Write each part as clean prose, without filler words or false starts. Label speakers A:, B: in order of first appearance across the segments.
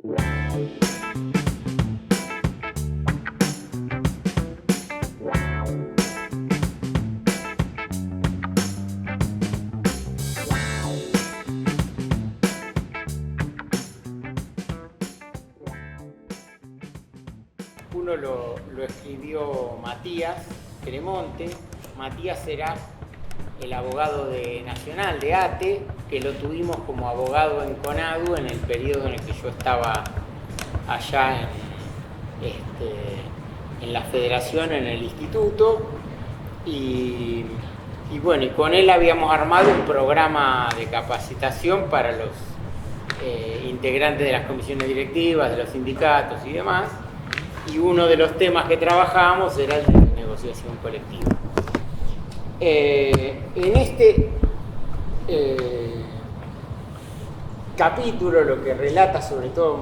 A: Uno lo escribió Matías Cremonte. Matías era el abogado Nacional de ATE, que lo tuvimos como abogado en CONADU en el periodo en el que yo estaba allá en la federación, en el instituto, y bueno, y con él habíamos armado un programa de capacitación para los integrantes de las comisiones directivas, de los sindicatos y demás, y uno de los temas que trabajábamos era el de negociación colectiva. En este capítulo lo que relata sobre todo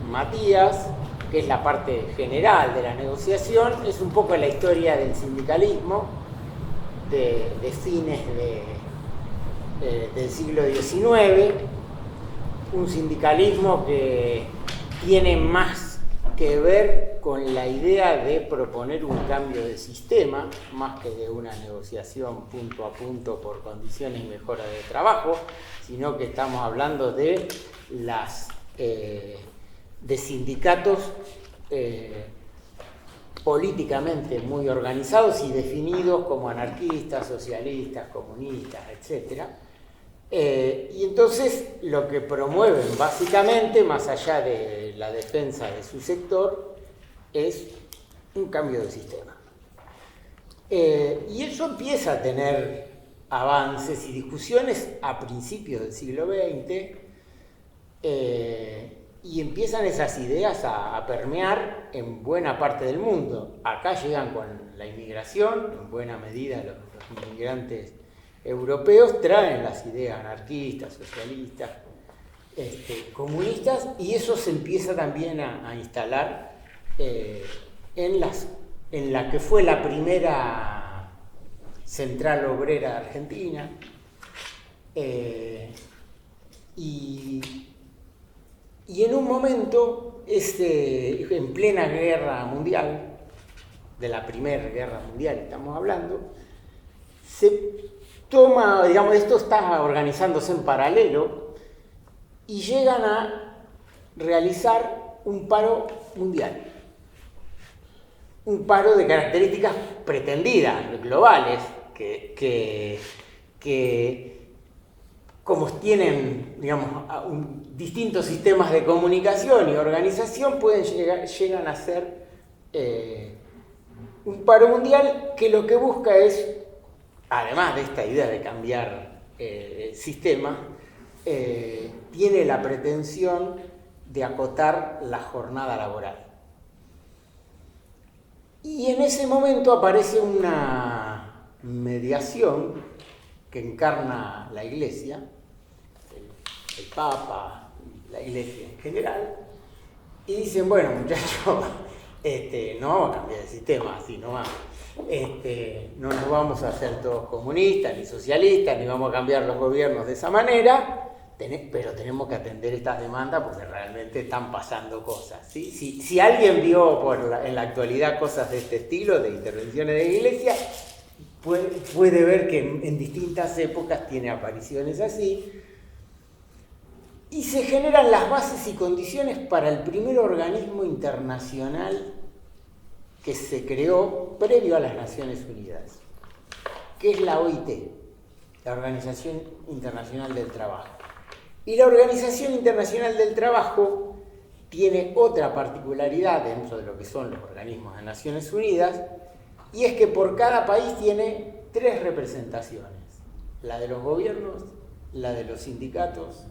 A: Matías, que es la parte general de la negociación, es un poco la historia del sindicalismo de fines del siglo XIX, un sindicalismo que tiene más que ver con la idea de proponer un cambio de sistema, más que de una negociación punto a punto por condiciones y mejora de trabajo, sino que estamos hablando de sindicatos políticamente muy organizados y definidos como anarquistas, socialistas, comunistas, etc. Y entonces lo que promueven básicamente, más allá de la defensa de su sector, es un cambio de sistema. Y eso empieza a tener avances y discusiones a principios del siglo XX, y empiezan esas ideas a permear en buena parte del mundo. Acá llegan con la inmigración, en buena medida los inmigrantes europeos traen las ideas anarquistas, socialistas, comunistas, y eso se empieza también a instalar en la que fue la primera central obrera de Argentina, y en un momento, en plena guerra mundial, de la primera guerra mundial estamos hablando, se toma, digamos, esto está organizándose en paralelo y llegan a realizar un paro mundial. Un paro de características pretendidas, globales, que como tienen, digamos, distintos sistemas de comunicación y organización, llegan a ser un paro mundial que lo que busca es, además de esta idea de cambiar sistema, tiene la pretensión de acotar la jornada laboral. Y en ese momento aparece una mediación que encarna la Iglesia, el Papa, la Iglesia en general, y dicen, bueno, muchachos, no vamos a cambiar el sistema así nomás. No nos vamos a hacer todos comunistas, ni socialistas, ni vamos a cambiar los gobiernos de esa manera, pero tenemos que atender estas demandas porque realmente están pasando cosas, ¿sí? Si alguien vio en la actualidad cosas de este estilo, de intervenciones de la Iglesia, puede ver que en distintas épocas tiene apariciones así, y se generan las bases y condiciones para el primer organismo internacional que se creó previo a las Naciones Unidas, que es la OIT, la Organización Internacional del Trabajo. Y la Organización Internacional del Trabajo tiene otra particularidad dentro de lo que son los organismos de Naciones Unidas, y es que por cada país tiene 3 representaciones: la de los gobiernos, la de los sindicatos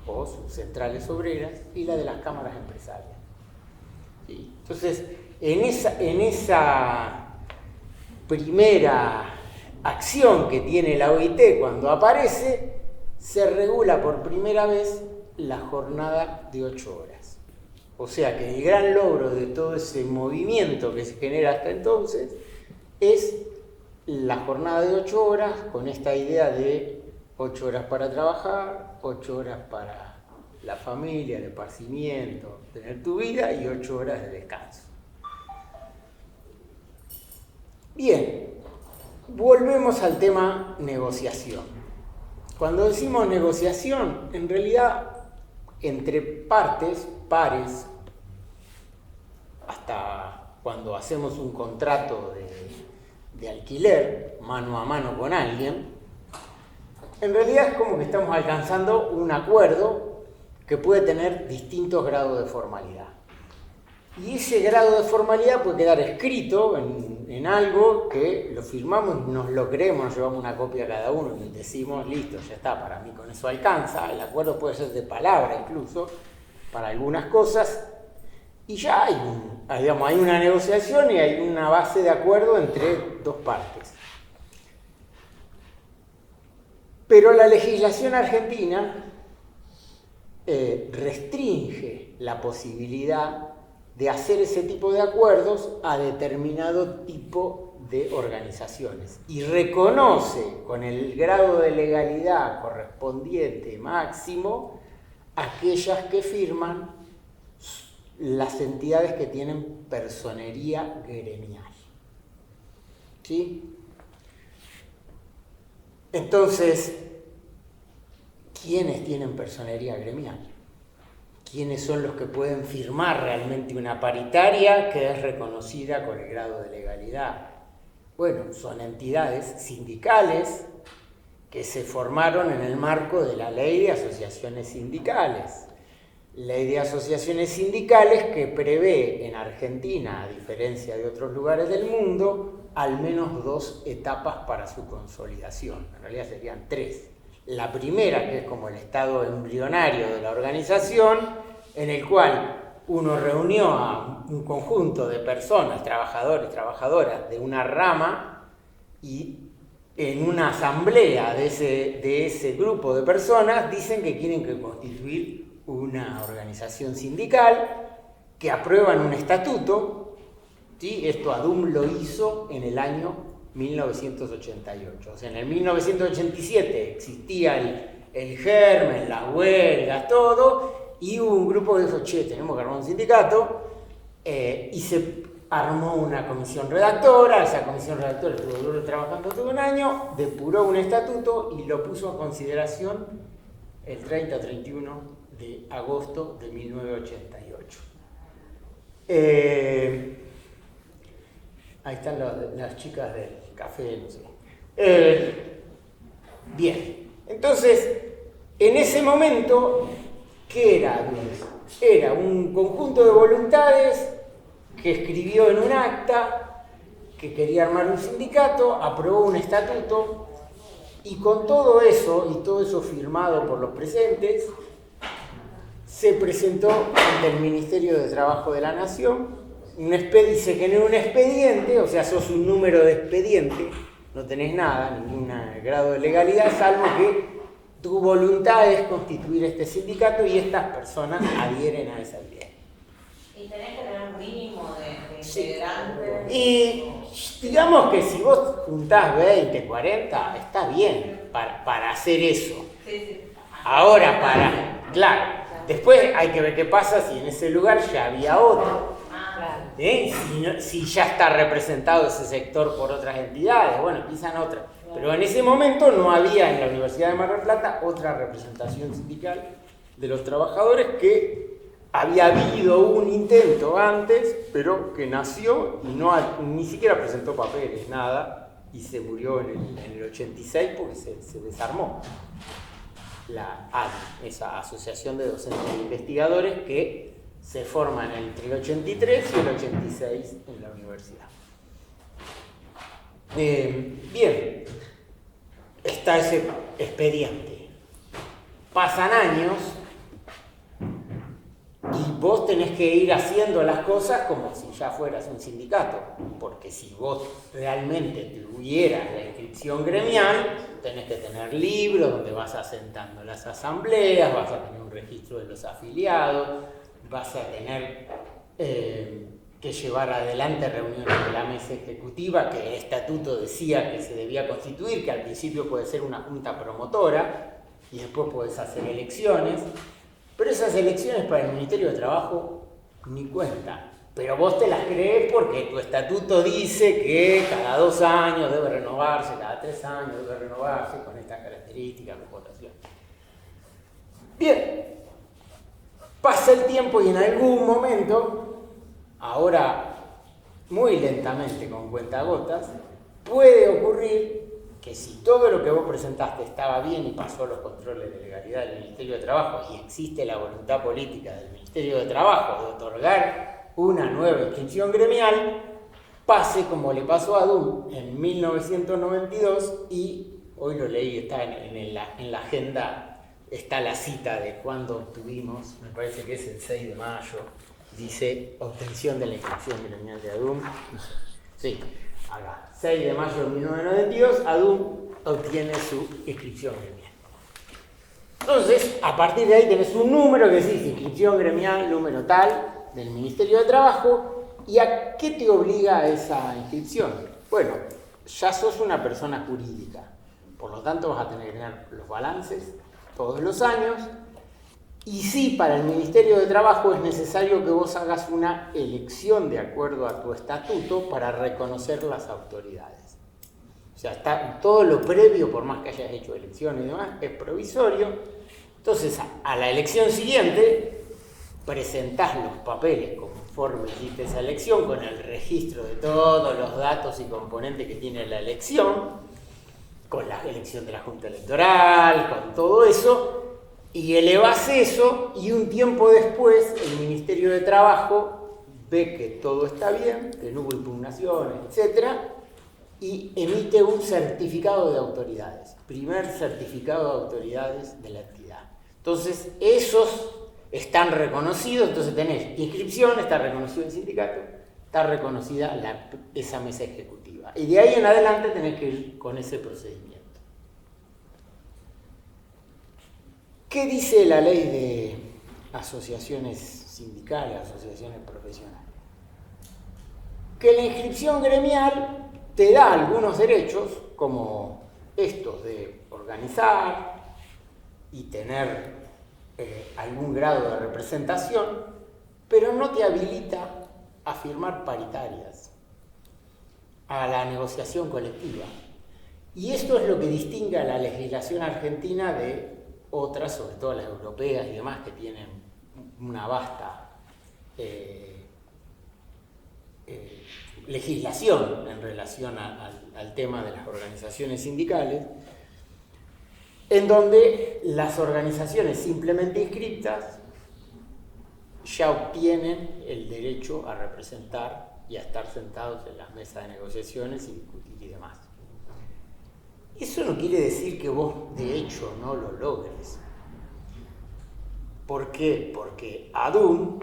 A: o sus centrales obreras y la de las cámaras empresarias. ¿Sí? Entonces, en esa primera acción que tiene la OIT cuando aparece, se regula por primera vez la jornada de 8 horas. O sea que el gran logro de todo ese movimiento que se genera hasta entonces es la jornada de 8 horas, con esta idea de 8 horas para trabajar, 8 horas para la familia, el esparcimiento, tener tu vida y 8 horas de descanso. Bien, volvemos al tema negociación. Cuando decimos negociación, en realidad entre partes, pares, hasta cuando hacemos un contrato de alquiler mano a mano con alguien, en realidad es como que estamos alcanzando un acuerdo que puede tener distintos grados de formalidad. Y ese grado de formalidad puede quedar escrito en algo que lo firmamos, nos lo creemos, nos llevamos una copia cada uno y decimos, listo, ya está, para mí con eso alcanza. El acuerdo puede ser de palabra incluso, para algunas cosas, y ya hay una negociación y hay una base de acuerdo entre dos partes. Pero la legislación argentina restringe la posibilidad de hacer ese tipo de acuerdos a determinado tipo de organizaciones y reconoce con el grado de legalidad correspondiente máximo aquellas que firman las entidades que tienen personería gremial. ¿Sí? Entonces, ¿quiénes tienen personería gremial? ¿Quiénes son los que pueden firmar realmente una paritaria que es reconocida con el grado de legalidad? Bueno, son entidades sindicales que se formaron en el marco de la Ley de Asociaciones Sindicales. Ley de Asociaciones Sindicales que prevé en Argentina, a diferencia de otros lugares del mundo, al menos 2 etapas para su consolidación. En realidad serían 3. La primera, que es como el estado embrionario de la organización, en el cual uno reunió a un conjunto de personas, trabajadores, trabajadoras de una rama, y en una asamblea de ese grupo de personas dicen que quieren constituir una organización sindical, que aprueban un estatuto, ¿sí? Esto ADUM lo hizo en el año 1988. O sea, en el 1987 existía el germen, las huelgas, todo, y hubo un grupo que dijo, che, tenemos que armar un sindicato, y se armó una comisión redactora. Esa comisión redactora estuvo trabajando todo un año, depuró un estatuto y lo puso a consideración el 30-31 de agosto de 1988. Ahí están las chicas del café, no sé. Bien, entonces, en ese momento, ¿qué era? Era un conjunto de voluntades que escribió en un acta que quería armar un sindicato, aprobó un estatuto, y con todo eso firmado por los presentes, se presentó ante el Ministerio de Trabajo de la Nación, se generó un expediente, o sea, sos un número de expediente, no tenés nada, ningún grado de legalidad, salvo que tu voluntad es constituir este sindicato y estas personas adhieren a esa idea.
B: Y tenés que tener un mínimo de integrantes.
A: Y digamos que si vos juntás 20, 40, está bien para hacer eso.
B: Sí.
A: Ahora, claro, después hay que ver qué pasa si en ese lugar ya había otro. Si ya está representado ese sector por otras entidades, bueno, empiezan otras. Pero en ese momento no había en la Universidad de Mar del Plata otra representación sindical de los trabajadores, que había habido un intento antes, pero que nació y ni siquiera presentó papeles, nada, y se murió en el 86 porque se desarmó la ADI, esa Asociación de Docentes e Investigadores, que se forman entre el 83 y el 86 en la universidad. Bien, está ese expediente. Pasan años y vos tenés que ir haciendo las cosas como si ya fueras un sindicato, porque si vos realmente tuvieras la inscripción gremial, tenés que tener libros donde vas asentando las asambleas, vas a tener un registro de los afiliados, vas a tener que llevar adelante reuniones de la mesa ejecutiva, que el estatuto decía que se debía constituir, que al principio puede ser una junta promotora y después puedes hacer elecciones. Pero esas elecciones para el Ministerio de Trabajo ni cuentan. Pero vos te las crees porque tu estatuto dice que cada 2 años debe renovarse, cada 3 años debe renovarse con estas características de votación. Bien, pasa el tiempo y en algún momento, ahora muy lentamente con cuentagotas, puede ocurrir que si todo lo que vos presentaste estaba bien y pasó los controles de legalidad del Ministerio de Trabajo y existe la voluntad política del Ministerio de Trabajo de otorgar una nueva inscripción gremial, pase como le pasó a DUM en 1992 y hoy lo leí, está en la agenda, está la cita de cuando obtuvimos, me parece que es el 6 de mayo, dice obtención de la inscripción gremial de ADUM, sí, acá, 6 de mayo de 1992, ADUM obtiene su inscripción gremial. Entonces, a partir de ahí tenés un número que dice inscripción gremial, número tal, del Ministerio de Trabajo. ¿Y a qué te obliga esa inscripción? Bueno, ya sos una persona jurídica, por lo tanto vas a tener que tener los balances todos los años, y sí, para el Ministerio de Trabajo es necesario que vos hagas una elección de acuerdo a tu estatuto para reconocer las autoridades. O sea, está todo lo previo, por más que hayas hecho elecciones y demás, es provisorio. Entonces, a la elección siguiente, presentás los papeles conforme hiciste esa elección, con el registro de todos los datos y componentes que tiene la elección, con la elección de la Junta Electoral, con todo eso, y elevás eso, y un tiempo después el Ministerio de Trabajo ve que todo está bien, que no hubo impugnaciones, etc., y emite un certificado de autoridades, primer certificado de autoridades de la entidad. Entonces, esos están reconocidos, entonces tenés inscripción, está reconocido el sindicato, está reconocida esa mesa ejecutiva. Y de ahí en adelante tenés que ir con ese procedimiento. ¿Qué dice la ley de asociaciones sindicales, asociaciones profesionales? Que la inscripción gremial te da algunos derechos, como estos de organizar y tener algún grado de representación, pero no te habilita a firmar paritarias, a la negociación colectiva. Y esto es lo que distingue a la legislación argentina de otras, sobre todo las europeas y demás, que tienen una vasta legislación en relación al tema de las organizaciones sindicales, en donde las organizaciones simplemente inscritas ya obtienen el derecho a representar y a estar sentados en las mesas de negociaciones y discutir y demás. Eso no quiere decir que vos de hecho no lo logres. ¿Por qué? Porque ADUM,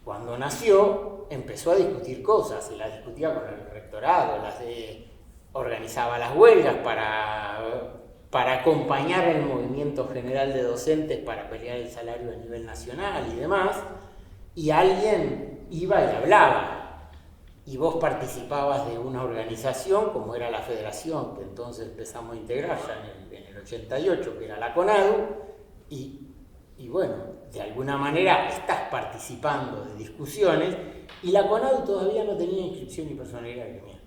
A: cuando nació, empezó a discutir cosas, y las discutía con el rectorado, organizaba las huelgas para acompañar el movimiento general de docentes para pelear el salario a nivel nacional y demás, y alguien iba y hablaba, y vos participabas de una organización como era la federación, que entonces empezamos a integrar ya en el 88, que era la CONADU, y bueno, de alguna manera estás participando de discusiones, y la CONADU todavía no tenía inscripción ni personalidad gremial.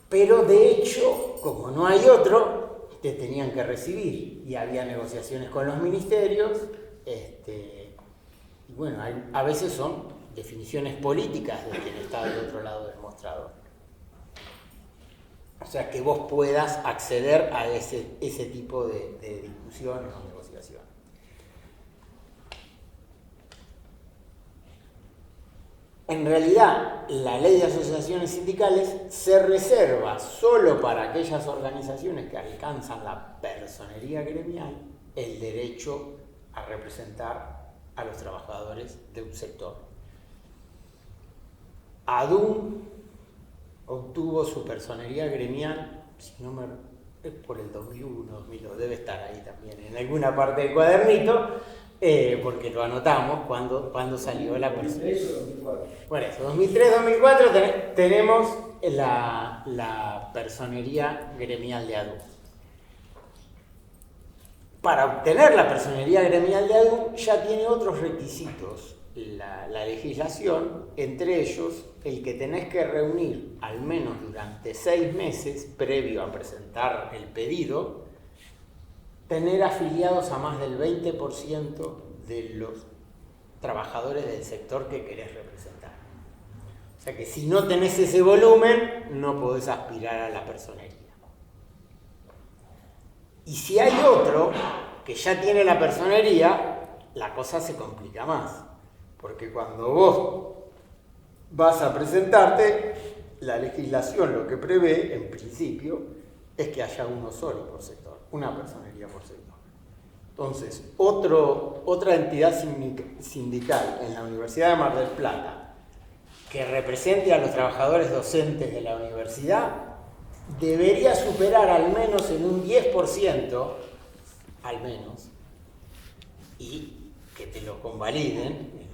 A: Pero de hecho, como no hay otro, te tenían que recibir, y había negociaciones con los ministerios, y bueno, a veces son definiciones políticas de quien está del otro lado del mostrador. O sea, que vos puedas acceder a ese tipo de discusiones o negociaciones. En realidad, la ley de asociaciones sindicales se reserva solo para aquellas organizaciones que alcanzan la personería gremial el derecho a representar a los trabajadores de un sector. ADUM obtuvo su personería gremial, si no me es por el 2001, 2002, debe estar ahí también en alguna parte del cuadernito, porque lo anotamos cuando salió la personería. 2003 o 2004. Bueno, eso, 2003-2004 tenemos la personería gremial de ADUM. para obtener la personería gremial de ADUM ya tiene otros requisitos la legislación, entre ellos el que tenés que reunir al menos durante 6 meses previo a presentar el pedido, tener afiliados a más del 20% de los trabajadores del sector que querés representar. O sea que si no tenés ese volumen, no podés aspirar a la personería. Y si hay otro que ya tiene la personería, la cosa se complica más. Porque cuando vos vas a presentarte, la legislación lo que prevé, en principio, es que haya uno solo por sector, una personería por sector. Entonces, otra entidad sindical en la Universidad de Mar del Plata que represente a los trabajadores docentes de la universidad debería superar al menos en un 10%, al menos, y que te lo convaliden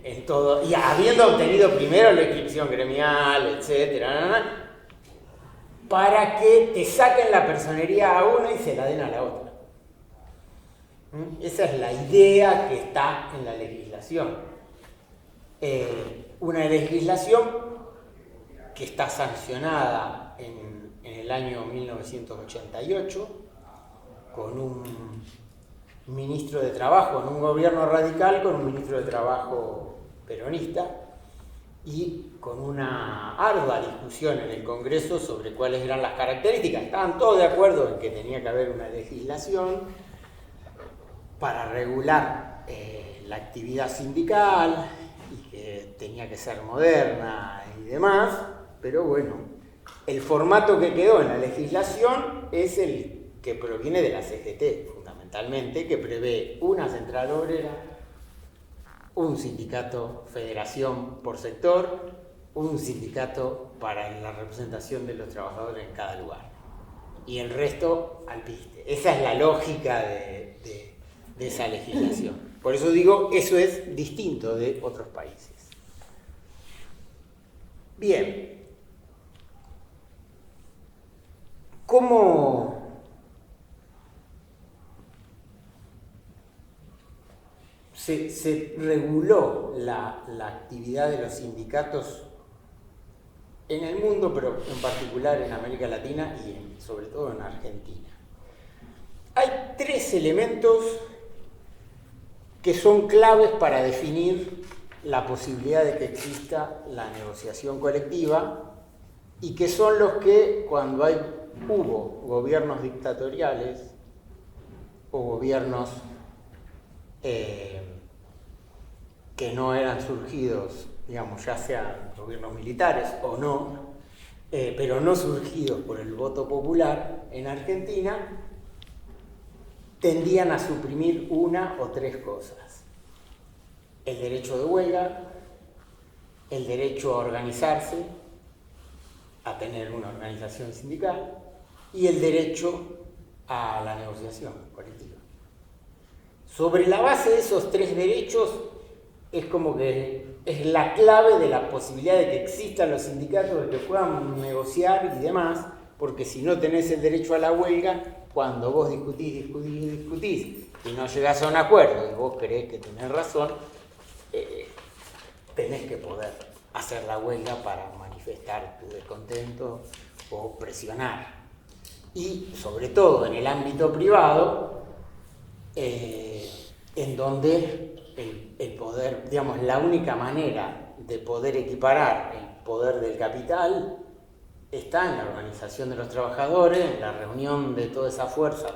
A: en todo, y habiendo obtenido primero la inscripción gremial, etcétera, para que te saquen la personería a una y se la den a la otra. Esa es la idea que está en la legislación. Una legislación que está sancionada en el año 1988 con un ministro de Trabajo, en un gobierno radical, con un ministro de Trabajo peronista, y con una ardua discusión en el Congreso sobre cuáles eran las características. Estaban todos de acuerdo en que tenía que haber una legislación para regular la actividad sindical y que tenía que ser moderna y demás, pero bueno, el formato que quedó en la legislación es el que proviene de la CGT, fundamentalmente, que prevé una central obrera, un sindicato federación por sector, un sindicato para la representación de los trabajadores en cada lugar. Y el resto al piste. Esa es la lógica de esa legislación. Por eso digo, eso es distinto de otros países. Bien. ¿Cómo se reguló la actividad de los sindicatos en el mundo, pero en particular en América Latina y sobre todo en Argentina? Hay 3 elementos que son claves para definir la posibilidad de que exista la negociación colectiva y que son los que cuando hubo gobiernos dictatoriales o gobiernos que no eran surgidos, digamos, ya sean gobiernos militares o no, pero no surgidos por el voto popular en Argentina, tendían a suprimir una o 3 cosas: el derecho de huelga, el derecho a organizarse, a tener una organización sindical, y el derecho a la negociación colectiva. Sobre la base de esos 3 derechos es como que es la clave de la posibilidad de que existan los sindicatos, de que puedan negociar y demás, porque si no tenés el derecho a la huelga, cuando vos discutís y no llegás a un acuerdo y vos creés que tenés razón, tenés que poder hacer la huelga para manifestar tu descontento o presionar. Y sobre todo en el ámbito privado, en donde el poder, digamos, la única manera de poder equiparar el poder del capital está en la organización de los trabajadores, en la reunión de toda esa fuerza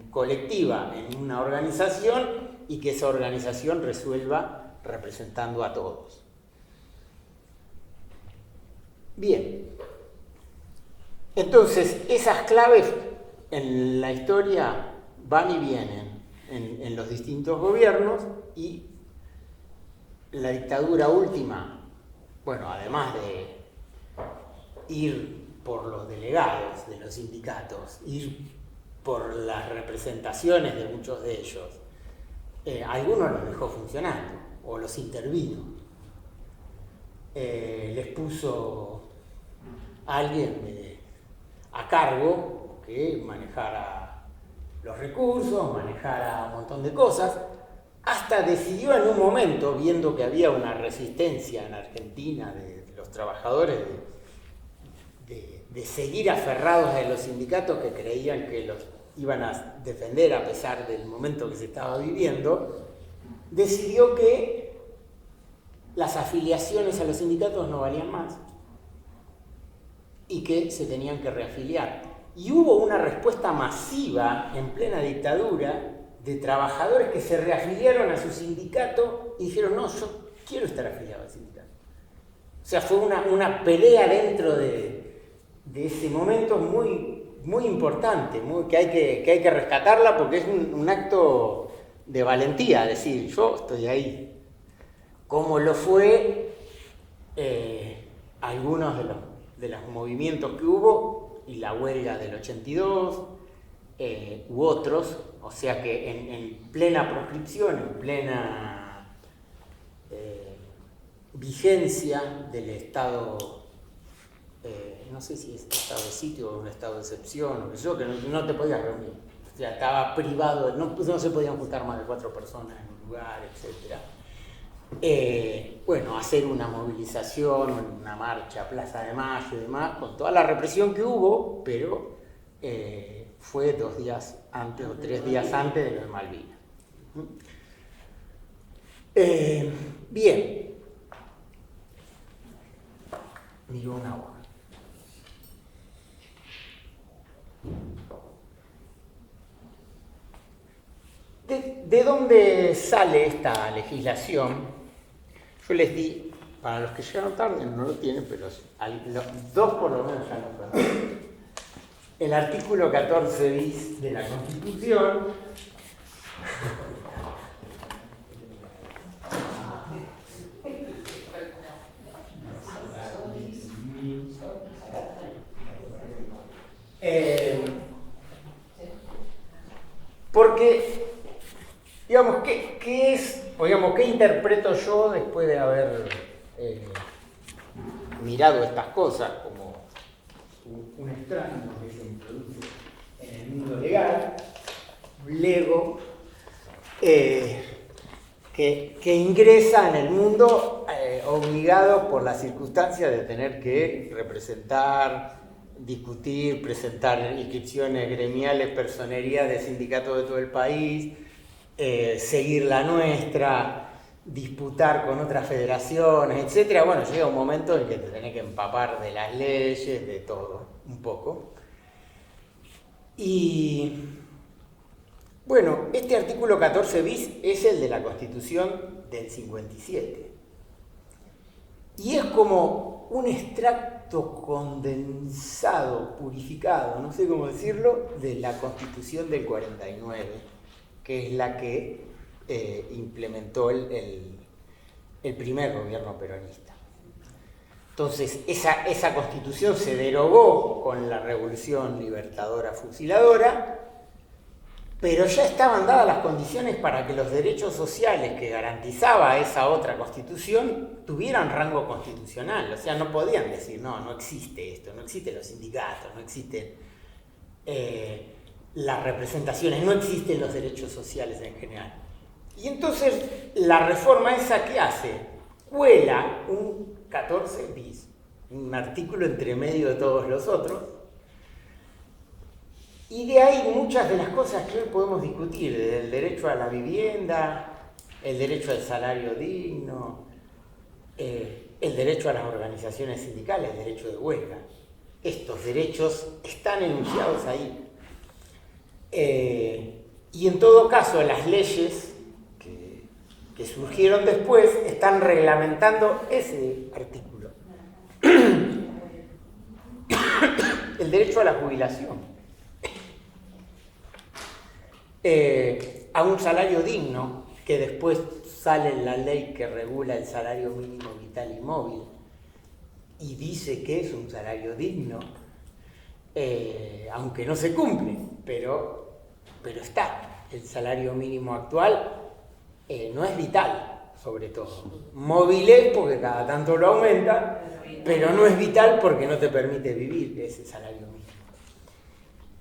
A: colectiva en una organización y que esa organización resuelva representando a todos. Bien, entonces esas claves en la historia van y vienen en los distintos gobiernos, y la dictadura última, bueno, además de ir por los delegados de los sindicatos, ir por las representaciones de muchos de ellos, algunos los dejó funcionando o los intervino. Les puso a alguien a cargo que manejara los recursos, manejara un montón de cosas, hasta decidió en un momento, viendo que había una resistencia en Argentina de los trabajadores de seguir aferrados a los sindicatos que creían que los iban a defender a pesar del momento que se estaba viviendo, decidió que las afiliaciones a los sindicatos no valían más y que se tenían que reafiliar. Y hubo una respuesta masiva en plena dictadura de trabajadores que se reafiliaron a su sindicato y dijeron, no, yo quiero estar afiliado al sindicato. O sea, fue una pelea dentro de ese momento muy importante, que hay que rescatarla porque es un acto de valentía, decir, yo estoy ahí. Como lo fue algunos de los movimientos que hubo y la huelga del 82 u otros, o sea que en plena proscripción, en plena vigencia del estado, no sé si es estado de sitio o un estado de excepción, o qué sé yo, que no te podías reunir, o sea, estaba privado, no se podían juntar más de 4 personas en un lugar, etc. Bueno, hacer una movilización, una marcha, Plaza de Mayo y demás, con toda la represión que hubo, pero fue 2 días antes o 3 días antes de lo de Malvinas. Bien. Miro una hora. ¿De dónde sale esta legislación? Yo les di, para los que llegaron tarde no lo tienen, pero los 2 por lo menos ya lo conocen. El artículo 14 bis de la Constitución porque, digamos, ¿qué es, o digamos, qué interpreto yo después de haber mirado estas cosas como un extraño que se introduce en el mundo legal, un lego que ingresa en el mundo obligado por la circunstancia de tener que representar, discutir, presentar inscripciones gremiales, personerías de sindicatos de todo el país, seguir la nuestra, disputar con otras federaciones, etc. Bueno, llega un momento en que te tenés que empapar de las leyes, de todo, un poco. Y bueno, este artículo 14 bis es el de la Constitución del 57. Y es como un extracto condensado, purificado, no sé cómo decirlo, de la Constitución del 49, que es la que implementó el primer gobierno peronista. Entonces, esa Constitución se derogó con la Revolución Libertadora Fusiladora, pero ya estaban dadas las condiciones para que los derechos sociales que garantizaba esa otra Constitución tuvieran rango constitucional. O sea, no podían decir, no existe esto, no existen los sindicatos, no existen las representaciones, no existen los derechos sociales en general. Y entonces, la reforma esa, ¿qué hace? Cuela un 14 bis, un artículo entre medio de todos los otros, y de ahí muchas de las cosas que hoy podemos discutir, desde el derecho a la vivienda, el derecho al salario digno, el derecho a las organizaciones sindicales, el derecho de huelga. Estos derechos están enunciados ahí. Y en todo caso, las leyes que surgieron después están reglamentando ese artículo. El derecho a la jubilación. A un salario digno, que después sale la ley que regula el salario mínimo vital y móvil y dice que es un salario digno, aunque no se cumple, pero está. El salario mínimo actual no es vital, sobre todo. Móvil es porque cada tanto lo aumenta, pero no es vital porque no te permite vivir ese salario mínimo.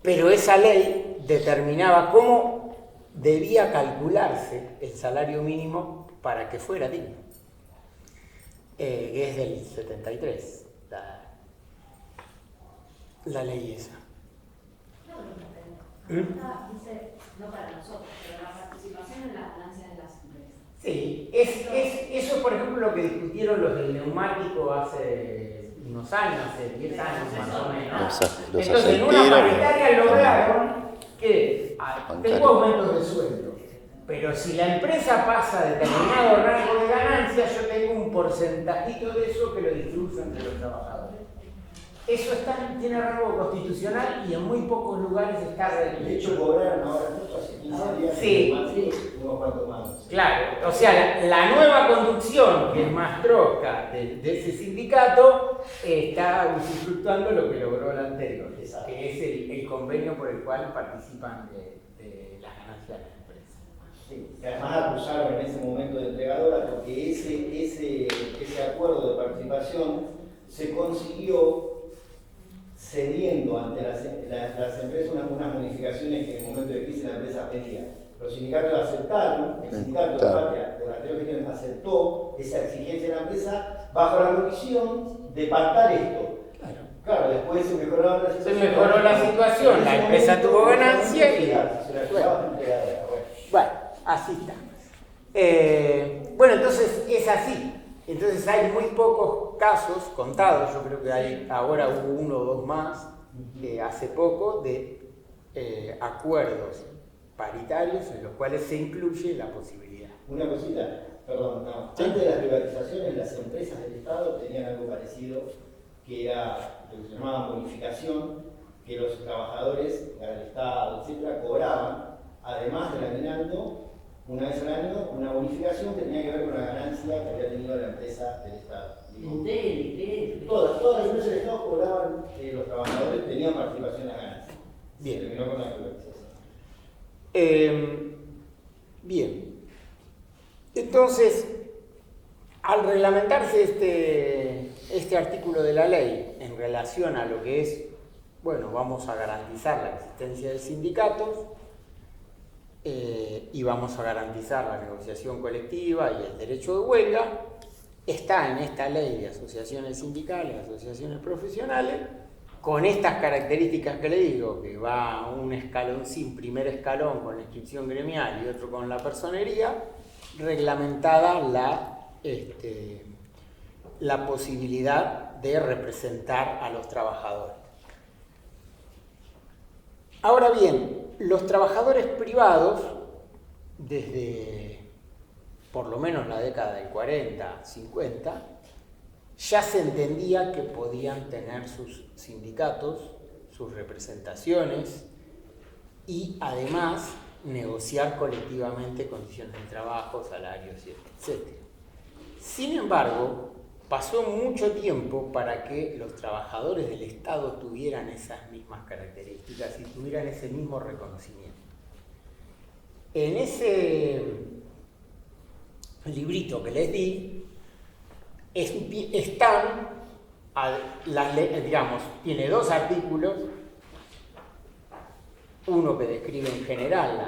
A: pero esa ley determinaba cómo debía calcularse el salario mínimo para que fuera digno. Es del 73, la ley esa.
C: Dice, no para nosotros, pero la participación en las ganancias de las empresas.
A: Sí, eso por ejemplo lo que discutieron los del neumático hace unos años, hace 10 años más o menos.
D: Los
A: Entonces en una
D: aceiteros,
A: paritaria lograron que
D: bancarios.
A: tengo aumentos de sueldo, pero si la empresa pasa determinado rango de ganancias, yo tengo un porcentajito de eso que lo distribuyo entre los trabajadores. Eso tiene rango constitucional y en muy pocos lugares está
E: De
A: reglado.
E: hecho, cobraron ahora justo hace 15 días
A: Sí.
E: unos cuantos más.
A: Claro, o sea, la nueva conducción, que es más trosca de ese sindicato, está usufructuando lo que logró la anterior, que es el convenio por el cual participan de las ganancias de la empresa.
E: Sí. Además acusaron en ese momento de entregadora porque ese acuerdo de participación se consiguió cediendo ante las empresas unas modificaciones que en el momento de crisis la empresa pedía. Los sindicatos aceptaron, el sindicato de la anterior gestión aceptó esa exigencia de la empresa bajo la condición de pactar esto. Claro, después se mejoró la situación.
A: Se mejoró la situación, la empresa tuvo ganancia y...
E: se la llevaba a la entregadora.
A: Bueno, así está. Bueno, entonces es así. Entonces hay muy pocos casos contados, yo creo que ahora hubo uno o dos más, hace poco, de acuerdos paritarios en los cuales se incluye la posibilidad.
E: Una cosita, perdón, no. Antes de las privatizaciones, las empresas del Estado tenían algo parecido, que era lo que se llamaba bonificación, que los trabajadores del Estado, etcétera, cobraban, además del aguinaldo, una vez al año, una bonificación que tenía que ver con la ganancia que había tenido la empresa del Estado. Todas las empresas del Estado cobraban, los trabajadores tenían participación en la ganancia.
A: Bien.
E: Se terminó con la privatización.
A: Bien. Entonces, al reglamentarse este artículo de la ley en relación a lo que es, bueno, vamos a garantizar la existencia de sindicatos, y vamos a garantizar la negociación colectiva y el derecho de huelga, está en esta ley de asociaciones sindicales, asociaciones profesionales, con estas características que le digo, que va un escalón sin primer escalón con la inscripción gremial y otro con la personería, reglamentada la posibilidad de representar a los trabajadores. Ahora bien, los trabajadores privados, desde por lo menos la década del 40, 50, ya se entendía que podían tener sus sindicatos, sus representaciones y además negociar colectivamente condiciones de trabajo, salarios, etc. Sin embargo, pasó mucho tiempo para que los trabajadores del Estado tuvieran esas mismas características y tuvieran ese mismo reconocimiento. En ese librito que les di, están, digamos, tiene dos artículos, uno que describe en general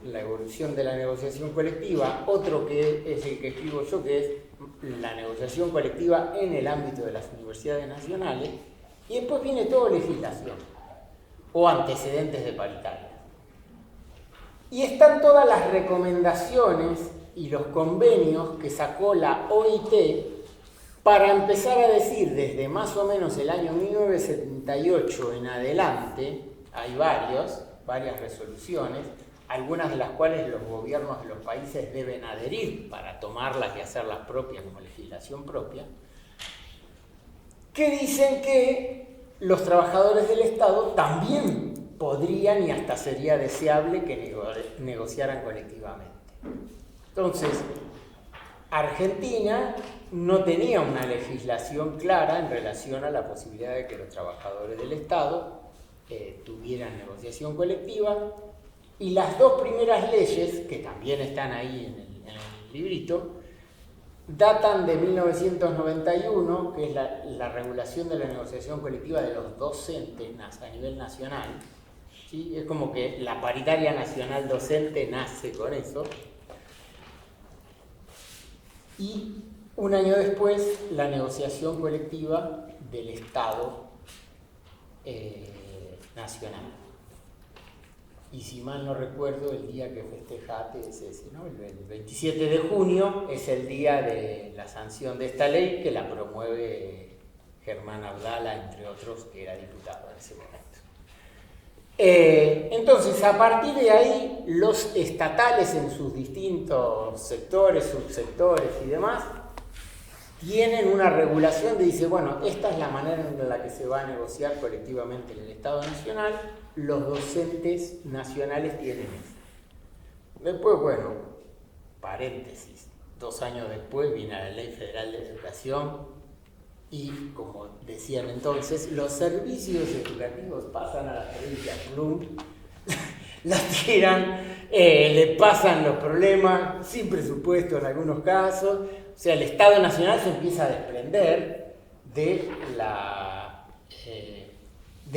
A: la evolución de la negociación colectiva, otro que es el que escribo yo, que es la negociación colectiva en el ámbito de las universidades nacionales, y después viene todo legislación o antecedentes de paritaria. Y están todas las recomendaciones y los convenios que sacó la OIT para empezar a decir desde más o menos el año 1978 en adelante, hay varias resoluciones, algunas de las cuales los gobiernos de los países deben adherir para tomarlas y hacerlas propias como legislación propia, que dicen que los trabajadores del Estado también podrían y hasta sería deseable que negociaran colectivamente. Entonces, Argentina no tenía una legislación clara en relación a la posibilidad de que los trabajadores del Estado tuvieran negociación colectiva, y las dos primeras leyes, que también están ahí en el librito, datan de 1991, que es la regulación de la negociación colectiva de los docentes a nivel nacional, ¿sí? Es como que la paritaria nacional docente nace con eso. Y un año después, la negociación colectiva del Estado nacional. Y si mal no recuerdo, el día que festejaste es ese, ¿no? El 27 de junio es el día de la sanción de esta ley que la promueve Germán Abdala, entre otros, que era diputado en ese momento. Entonces, a partir de ahí, los estatales en sus distintos sectores, subsectores y demás, tienen una regulación que dice, bueno, esta es la manera en la que se va a negociar colectivamente en el Estado Nacional, los docentes nacionales tienen eso. Después, bueno, paréntesis, 2 años después viene la Ley Federal de Educación y, como decían entonces, los servicios educativos pasan a la provincia Plum, la tiran, le pasan los problemas, sin presupuesto en algunos casos. O sea, el Estado Nacional se empieza a desprender de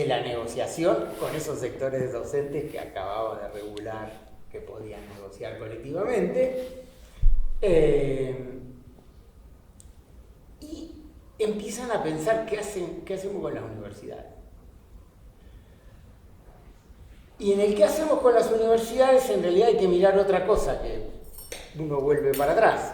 A: la negociación con esos sectores docentes que acababa de regular que podían negociar colectivamente. Y empiezan a pensar qué hacemos con las universidades. Y en el qué hacemos con las universidades, en realidad hay que mirar otra cosa, que uno vuelve para atrás.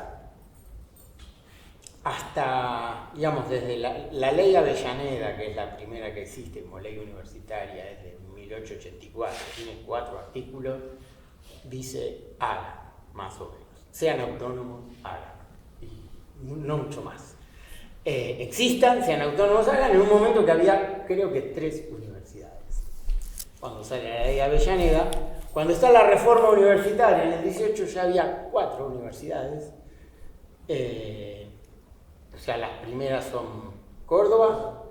A: Hasta, digamos, desde la ley Avellaneda, que es la primera que existe como ley universitaria, es de 1884, tiene 4 artículos, dice hagan, más o menos. Sean autónomos, hagan. Y no mucho más. Existan, sean autónomos, hagan, en un momento que había, creo que 3 universidades. Cuando sale la ley Avellaneda, cuando está la reforma universitaria, en el 18 ya había 4 universidades. O sea, las primeras son Córdoba,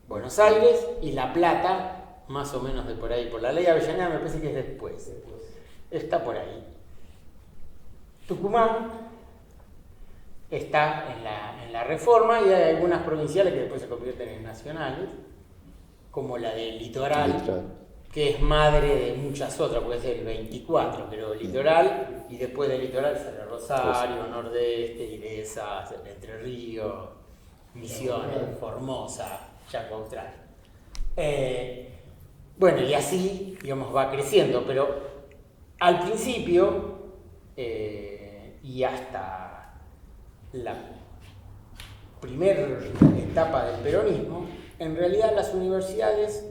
A: Buenos Aires y La Plata, más o menos de por ahí. Por la ley Avellaneda me parece que es después. Está por ahí. Tucumán está en la reforma y hay algunas provinciales que después se convierten en nacionales, como la del Litoral, que es madre de muchas otras, puede ser el 24, pero Litoral, y después del Litoral sale Rosario, Nordeste, Ilesa, Entre Ríos, Misiones, Formosa, Chaco Austral. Bueno, y así, digamos, va creciendo, pero al principio y hasta la primera etapa del peronismo, en realidad las universidades,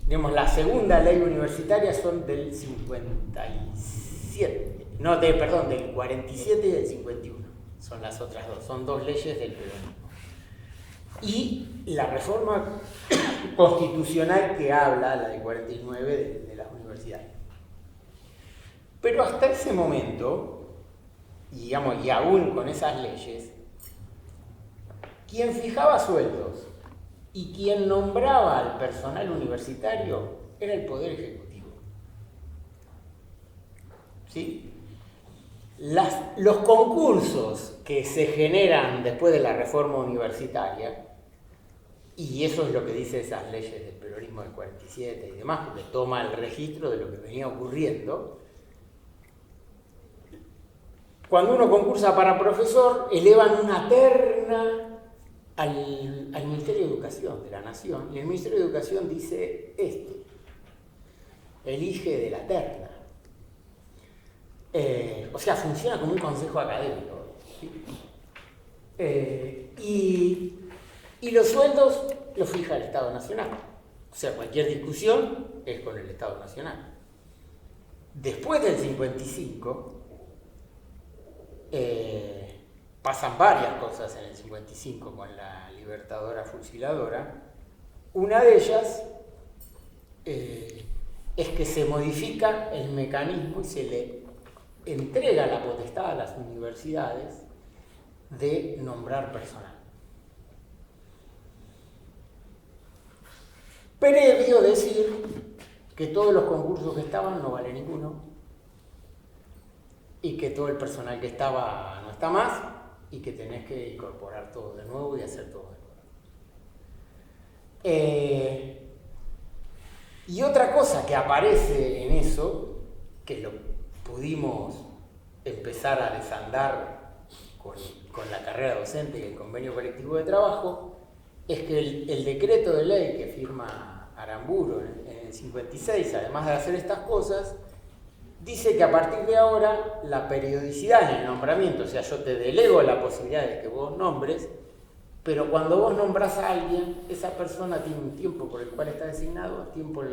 A: digamos, la segunda ley universitaria son del 57, del 47 y del 51, son las otras dos, son 2 leyes del peronismo. Y la reforma constitucional que habla, la de 49, de las universidades. Pero hasta ese momento, digamos, y aún con esas leyes, quien fijaba sueldos y quien nombraba al personal universitario era el Poder Ejecutivo. ¿Sí? Los concursos que se generan después de la reforma universitaria, y eso es lo que dice esas leyes del peronismo del 47 y demás, porque toma el registro de lo que venía ocurriendo. Cuando uno concursa para profesor, elevan una terna al Ministerio de Educación de la Nación, y el Ministerio de Educación dice elige de la terna. O sea, funciona como un consejo académico. ¿Sí? Y los sueldos los fija el Estado Nacional. O sea, cualquier discusión es con el Estado Nacional. Después del 55, pasan varias cosas en el 55 con la Libertadora Fusiladora. Una de ellas es que se modifica el mecanismo y se le entrega la potestad a las universidades de nombrar personal. Previo decir que todos los concursos que estaban no vale ninguno y que todo el personal que estaba no está más y que tenés que incorporar todo de nuevo y hacer todo de nuevo. Y otra cosa que aparece en eso, que lo pudimos empezar a desandar con la carrera docente y el convenio colectivo de trabajo, es que el decreto de ley que firma Aramburu en el 56, además de hacer estas cosas, dice que a partir de ahora la periodicidad en el nombramiento, o sea, yo te delego la posibilidad de que vos nombres, pero cuando vos nombrás a alguien, esa persona tiene un tiempo por el cual está designado, tiempo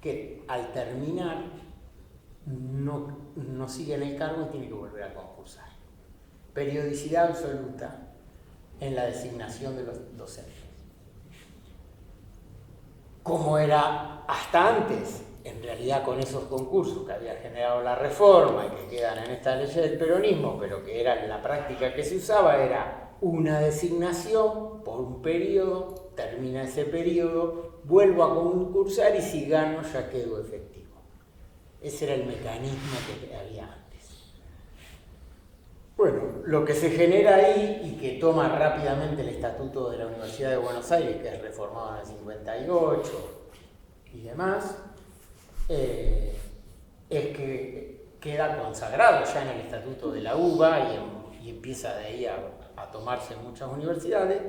A: que al terminar no sigue en el cargo y tiene que volver a concursar. Periodicidad absoluta en la designación de los docentes. Como era hasta antes, en realidad con esos concursos que había generado la reforma y que quedan en esta ley del peronismo, pero que era la práctica que se usaba, era una designación por un periodo, termina ese periodo, vuelvo a concursar y si gano ya quedo efectivo. Ese era el mecanismo que había antes. Bueno, lo que se genera ahí y que toma rápidamente el Estatuto de la Universidad de Buenos Aires, que es reformado en el 58 y demás, es que queda consagrado ya en el Estatuto de la UBA y empieza de ahí a tomarse en muchas universidades,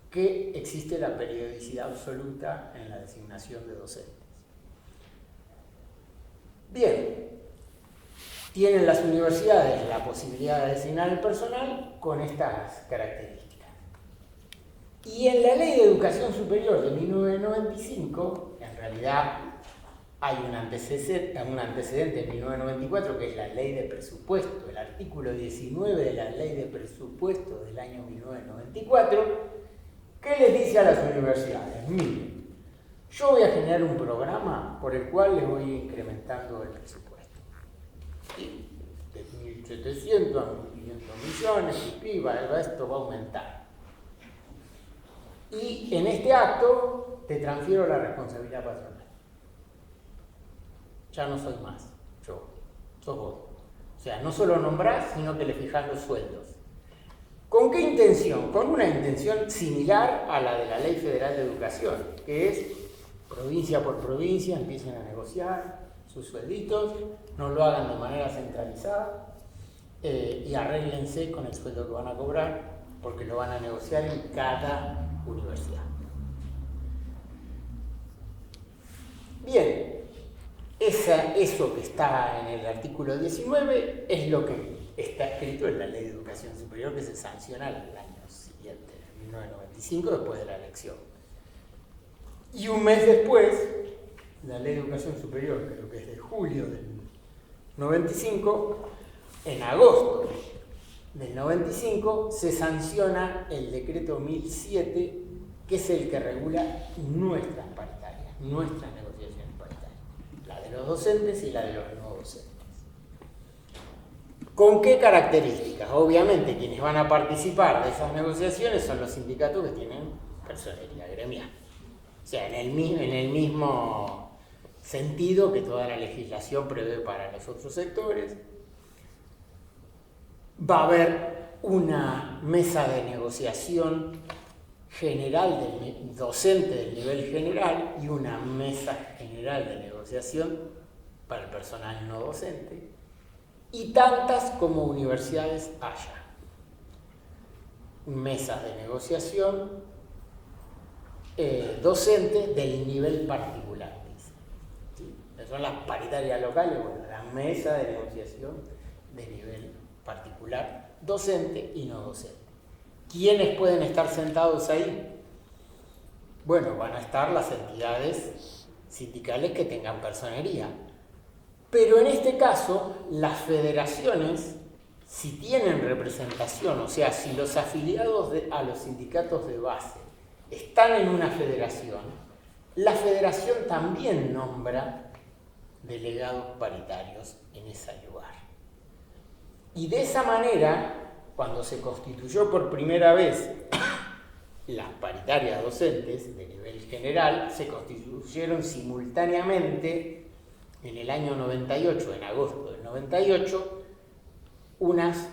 A: que existe la periodicidad absoluta en la designación de docentes. Bien, tienen las universidades la posibilidad de designar el personal con estas características. Y en la Ley de Educación Superior de 1995, en realidad hay un antecedente en 1994, que es la Ley de Presupuesto, el artículo 19 de la Ley de Presupuesto del año 1994, que les dice a las universidades: miren, yo voy a generar un programa por el cual les voy incrementando el presupuesto. Y de 1.700 a 1.500 millones, esto va a aumentar. Y en este acto te transfiero la responsabilidad patronal. Ya no soy más yo, sos vos. O sea, no solo nombrás, sino que le fijás los sueldos. ¿Con qué intención? Con una intención similar a la de la Ley Federal de Educación, que es provincia por provincia, empiecen a negociar sus suelditos, no lo hagan de manera centralizada y arréglense con el sueldo que van a cobrar, porque lo van a negociar en cada universidad. Bien. Eso que está en el artículo 19 es lo que está escrito en la Ley de Educación Superior, que se sanciona el año siguiente, en 1995, después de la elección. Y un mes después, la Ley de Educación Superior, creo que es de julio del 95, en agosto del 95, se sanciona el decreto 1007, que es el que regula nuestras paritarias, nuestras negociaciones paritarias, la de los docentes y la de los no docentes. ¿Con qué características? Obviamente quienes van a participar de esas negociaciones son los sindicatos que tienen personería gremial. O sea, en el mismo sentido que toda la legislación prevé para los otros sectores. Va a haber una mesa de negociación general del docente del nivel general y una mesa general de negociación para el personal no docente, y tantas como universidades haya. Mesas de negociación docente del nivel particular, dice. ¿Sí? Son las paritarias locales, bueno, la mesa de negociación de nivel particular, docente y no docente. ¿Quiénes pueden estar sentados ahí? Bueno, van a estar las entidades sindicales que tengan personería. Pero en este caso, las federaciones, si tienen representación, o sea, si los afiliados a los sindicatos de base están en una federación, la federación también nombra delegados paritarios en ese lugar. Y de esa manera, cuando se constituyó por primera vez las paritarias docentes de nivel general, se constituyeron simultáneamente en el año 98, en agosto del 98, unas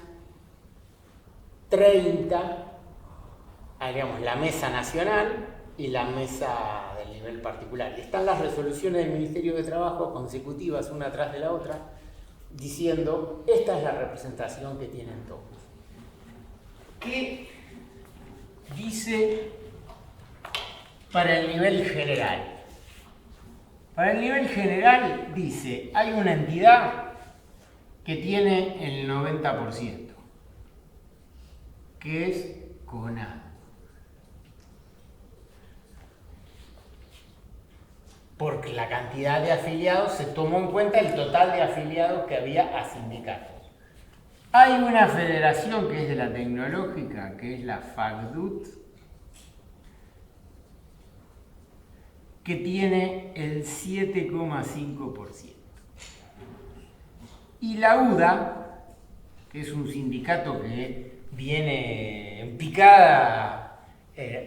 A: 30, digamos, la mesa nacional y la mesa del nivel nivel particular. Y están las resoluciones del Ministerio de Trabajo consecutivas, una tras de la otra, diciendo, esta es la representación que tienen todos. ¿Qué dice para el nivel general? Para el nivel general dice, hay una entidad que tiene el 90%, que es CONAD. Porque la cantidad de afiliados se tomó en cuenta el total de afiliados que había a sindicatos. Hay una federación que es de la tecnológica, que es la FACDUT, que tiene el 7,5%. Y la UDA, que es un sindicato que viene en picada,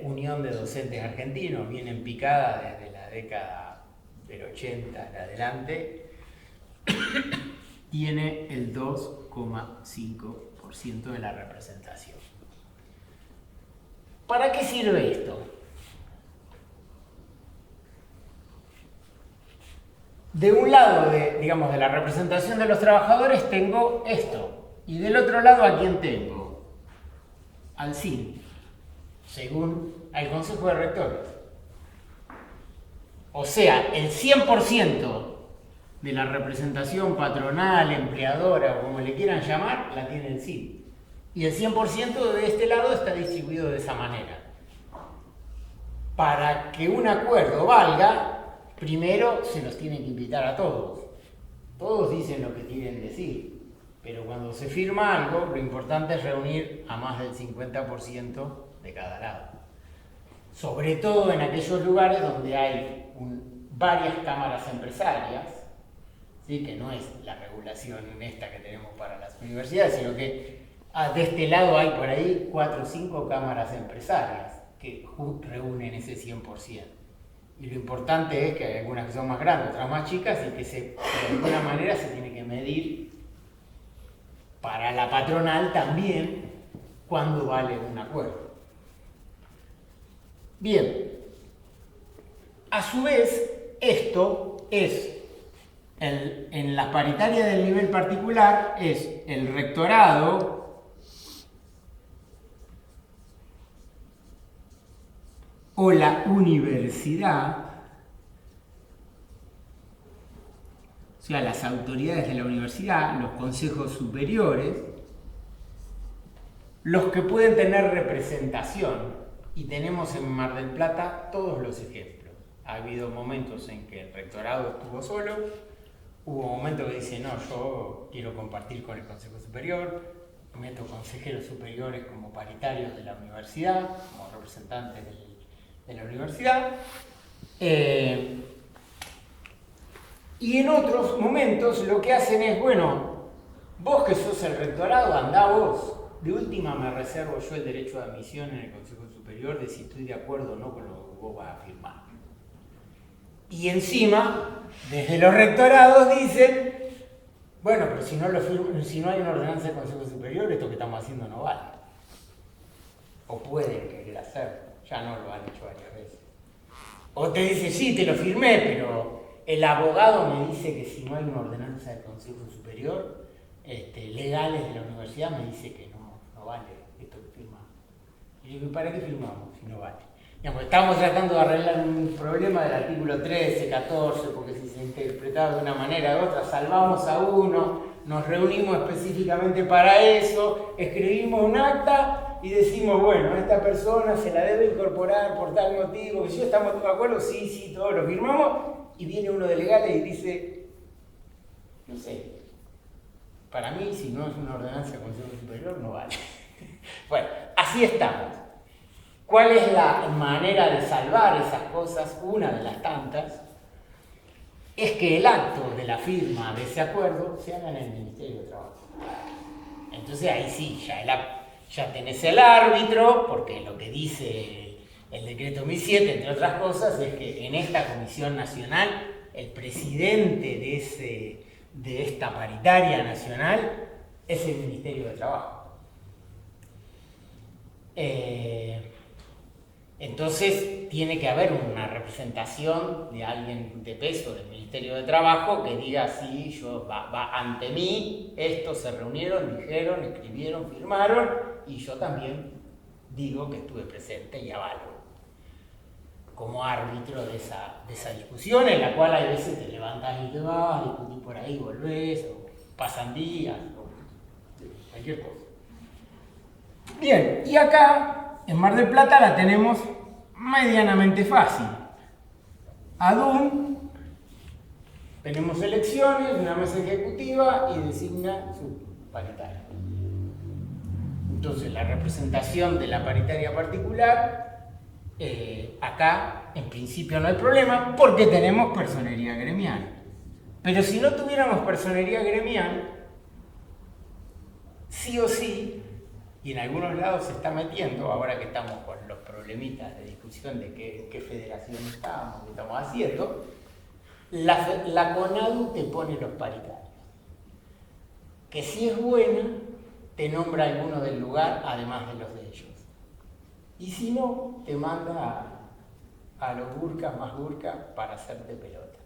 A: Unión de Docentes Argentinos, viene en picada desde la década del 80 en adelante, tiene el 2,5% de la representación. ¿Para qué sirve esto? De un lado, de la representación de los trabajadores, tengo esto. Y del otro lado, ¿a quién tengo? Al CIN, según el Consejo de Rectores. O sea, el 100% de la representación patronal, empleadora, o como le quieran llamar, la tiene el CIN. Y el 100% de este lado está distribuido de esa manera. Para que un acuerdo valga, primero se los tienen que invitar a todos. Todos dicen lo que quieren decir, pero cuando se firma algo, lo importante es reunir a más del 50% de cada lado. Sobre todo en aquellos lugares donde hay varias cámaras empresarias, ¿sí? Que no es la regulación esta que tenemos para las universidades, sino que de este lado hay por ahí 4 o 5 cámaras empresarias que reúnen ese 100%. Y lo importante es que hay algunas que son más grandes, otras más chicas, y que de alguna manera se tiene que medir para la patronal también cuándo vale un acuerdo. Bien, a su vez, esto es, en las paritarias del nivel particular, es el rectorado o la universidad, o sea, las autoridades de la universidad, los consejos superiores, los que pueden tener representación. Y tenemos en Mar del Plata todos los ejemplos. Ha habido momentos en que el rectorado estuvo solo, hubo momentos que dice, no, yo quiero compartir con el Consejo Superior, meto consejeros superiores como paritarios de la universidad, como representantes de la universidad. Y en otros momentos lo que hacen es, bueno, vos que sos el rectorado, andá vos. De última me reservo yo el derecho de admisión en el Consejo Superior de si estoy de acuerdo o no con lo que vos vas a firmar. Y encima, desde los rectorados dicen, bueno, pero si no hay una ordenanza del Consejo Superior, esto que estamos haciendo no vale. O pueden querer hacerlo, ya no lo han hecho varias veces. O te dice, sí, te lo firmé, pero el abogado me dice que si no hay una ordenanza del Consejo Superior, legales de la universidad, me dice que no vale esto que firmamos. Y digo, ¿y para qué firmamos si no vale? Digamos, estamos tratando de arreglar un problema del artículo 13, 14, porque si se interpretaba de una manera u otra, salvamos a uno, nos reunimos específicamente para eso, escribimos un acta y decimos, bueno, a esta persona se la debe incorporar por tal motivo, que si estamos todos de acuerdo, sí, todos lo firmamos, y viene uno de legales y dice, no sé, para mí, si no es una ordenanza del Consejo Superior, no vale. Bueno, así estamos. ¿Cuál es la manera de salvar esas cosas? Una de las tantas es que el acto de la firma de ese acuerdo se haga en el Ministerio de Trabajo. Entonces ahí sí, ya tenés el árbitro, porque lo que dice el decreto 1007, entre otras cosas, es que en esta Comisión Nacional el presidente de esta paritaria nacional es el Ministerio de Trabajo. Entonces tiene que haber una representación de alguien de peso del Ministerio de Trabajo que diga, sí, va ante mí, estos se reunieron, dijeron, escribieron, firmaron, y yo también digo que estuve presente y avalo, como árbitro de esa discusión, en la cual hay veces te levantas y te vas, discutís por ahí, volvés, o pasan días, o cualquier cosa. Bien, y acá, en Mar del Plata, la tenemos medianamente fácil. ADUM, tenemos elecciones, una mesa ejecutiva y designa su paritaria. Entonces, la representación de la paritaria particular, acá, en principio no hay problema, porque tenemos personería gremial. Pero si no tuviéramos personería gremial, sí o sí, y en algunos lados se está metiendo, ahora que estamos con los problemitas de discusión de qué federación estamos, qué estamos haciendo, la CONADU te pone los paritarios. Que si es buena, te nombra alguno del lugar, además de los de ellos. Y si no, te manda a los burcas más burcas para hacerte pelota.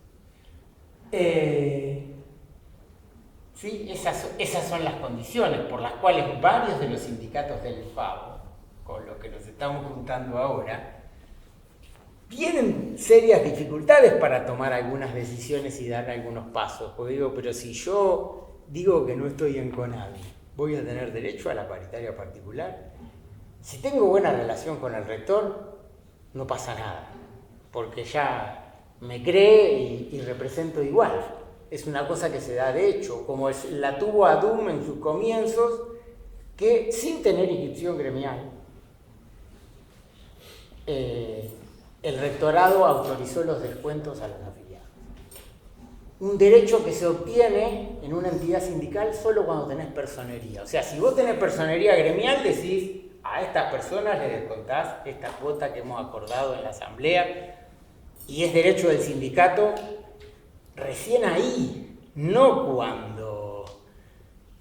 A: Sí, esas son las condiciones por las cuales varios de los sindicatos del FAO, con los que nos estamos juntando ahora, tienen serias dificultades para tomar algunas decisiones y dar algunos pasos. Porque digo, pero si yo digo que no estoy en CONADI, ¿voy a tener derecho a la paritaria particular? Si tengo buena relación con el rector, no pasa nada, porque ya me cree y represento igual. Es una cosa que se da de hecho, como la tuvo ADUM en sus comienzos, que sin tener inscripción gremial, el rectorado autorizó los descuentos a los afiliados. Un derecho que se obtiene en una entidad sindical solo cuando tenés personería. O sea, si vos tenés personería gremial, decís, a estas personas les descontás esta cuota que hemos acordado en la asamblea, y es derecho del sindicato recién ahí, no cuando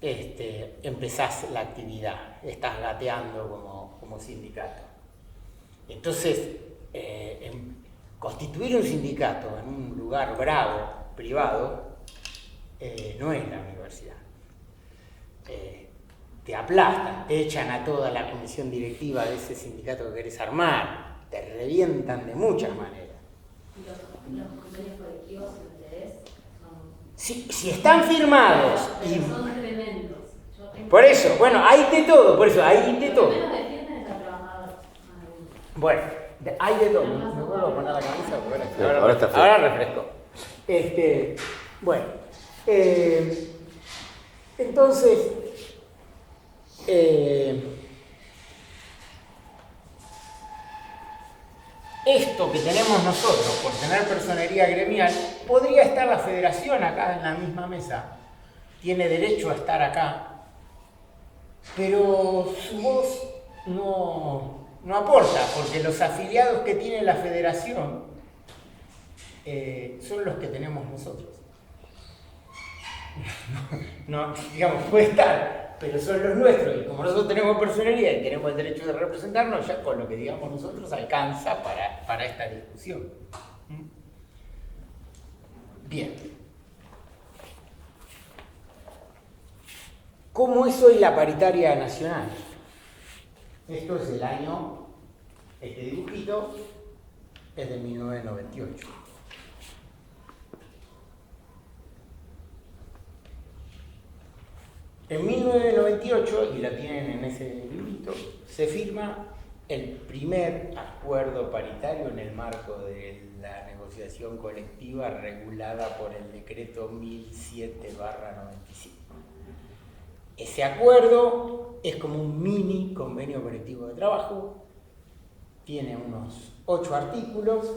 A: empezás la actividad, estás gateando como sindicato. Entonces, constituir un sindicato en un lugar bravo, privado, no es la universidad. Te aplastan, te echan a toda la comisión directiva de ese sindicato que querés armar, te revientan de muchas maneras.
C: Los convenios colectivos,
A: si están firmados y
C: son tremendos.
A: por eso, bueno, hay de todo, por eso hay de todo. Bueno, hay de todo. Me vuelvo a poner la camisa porque ahora está feo. Ahora refresco. Bueno, entonces, esto que tenemos nosotros por tener personería gremial, podría estar la federación acá en la misma mesa, tiene derecho a estar acá, pero su voz no aporta, porque los afiliados que tiene la federación son los que tenemos nosotros. No, digamos, puede estar, pero son los nuestros, y como nosotros tenemos personería y tenemos el derecho de representarnos, ya con lo que digamos nosotros alcanza para esta discusión. Bien. ¿Cómo es hoy la paritaria nacional? Esto es el año, este dibujito es de 1998. En 1998, y la tienen en ese librito, se firma el primer acuerdo paritario en el marco de la negociación colectiva regulada por el decreto 1007/95. Ese acuerdo es como un mini convenio colectivo de trabajo, tiene unos 8 artículos,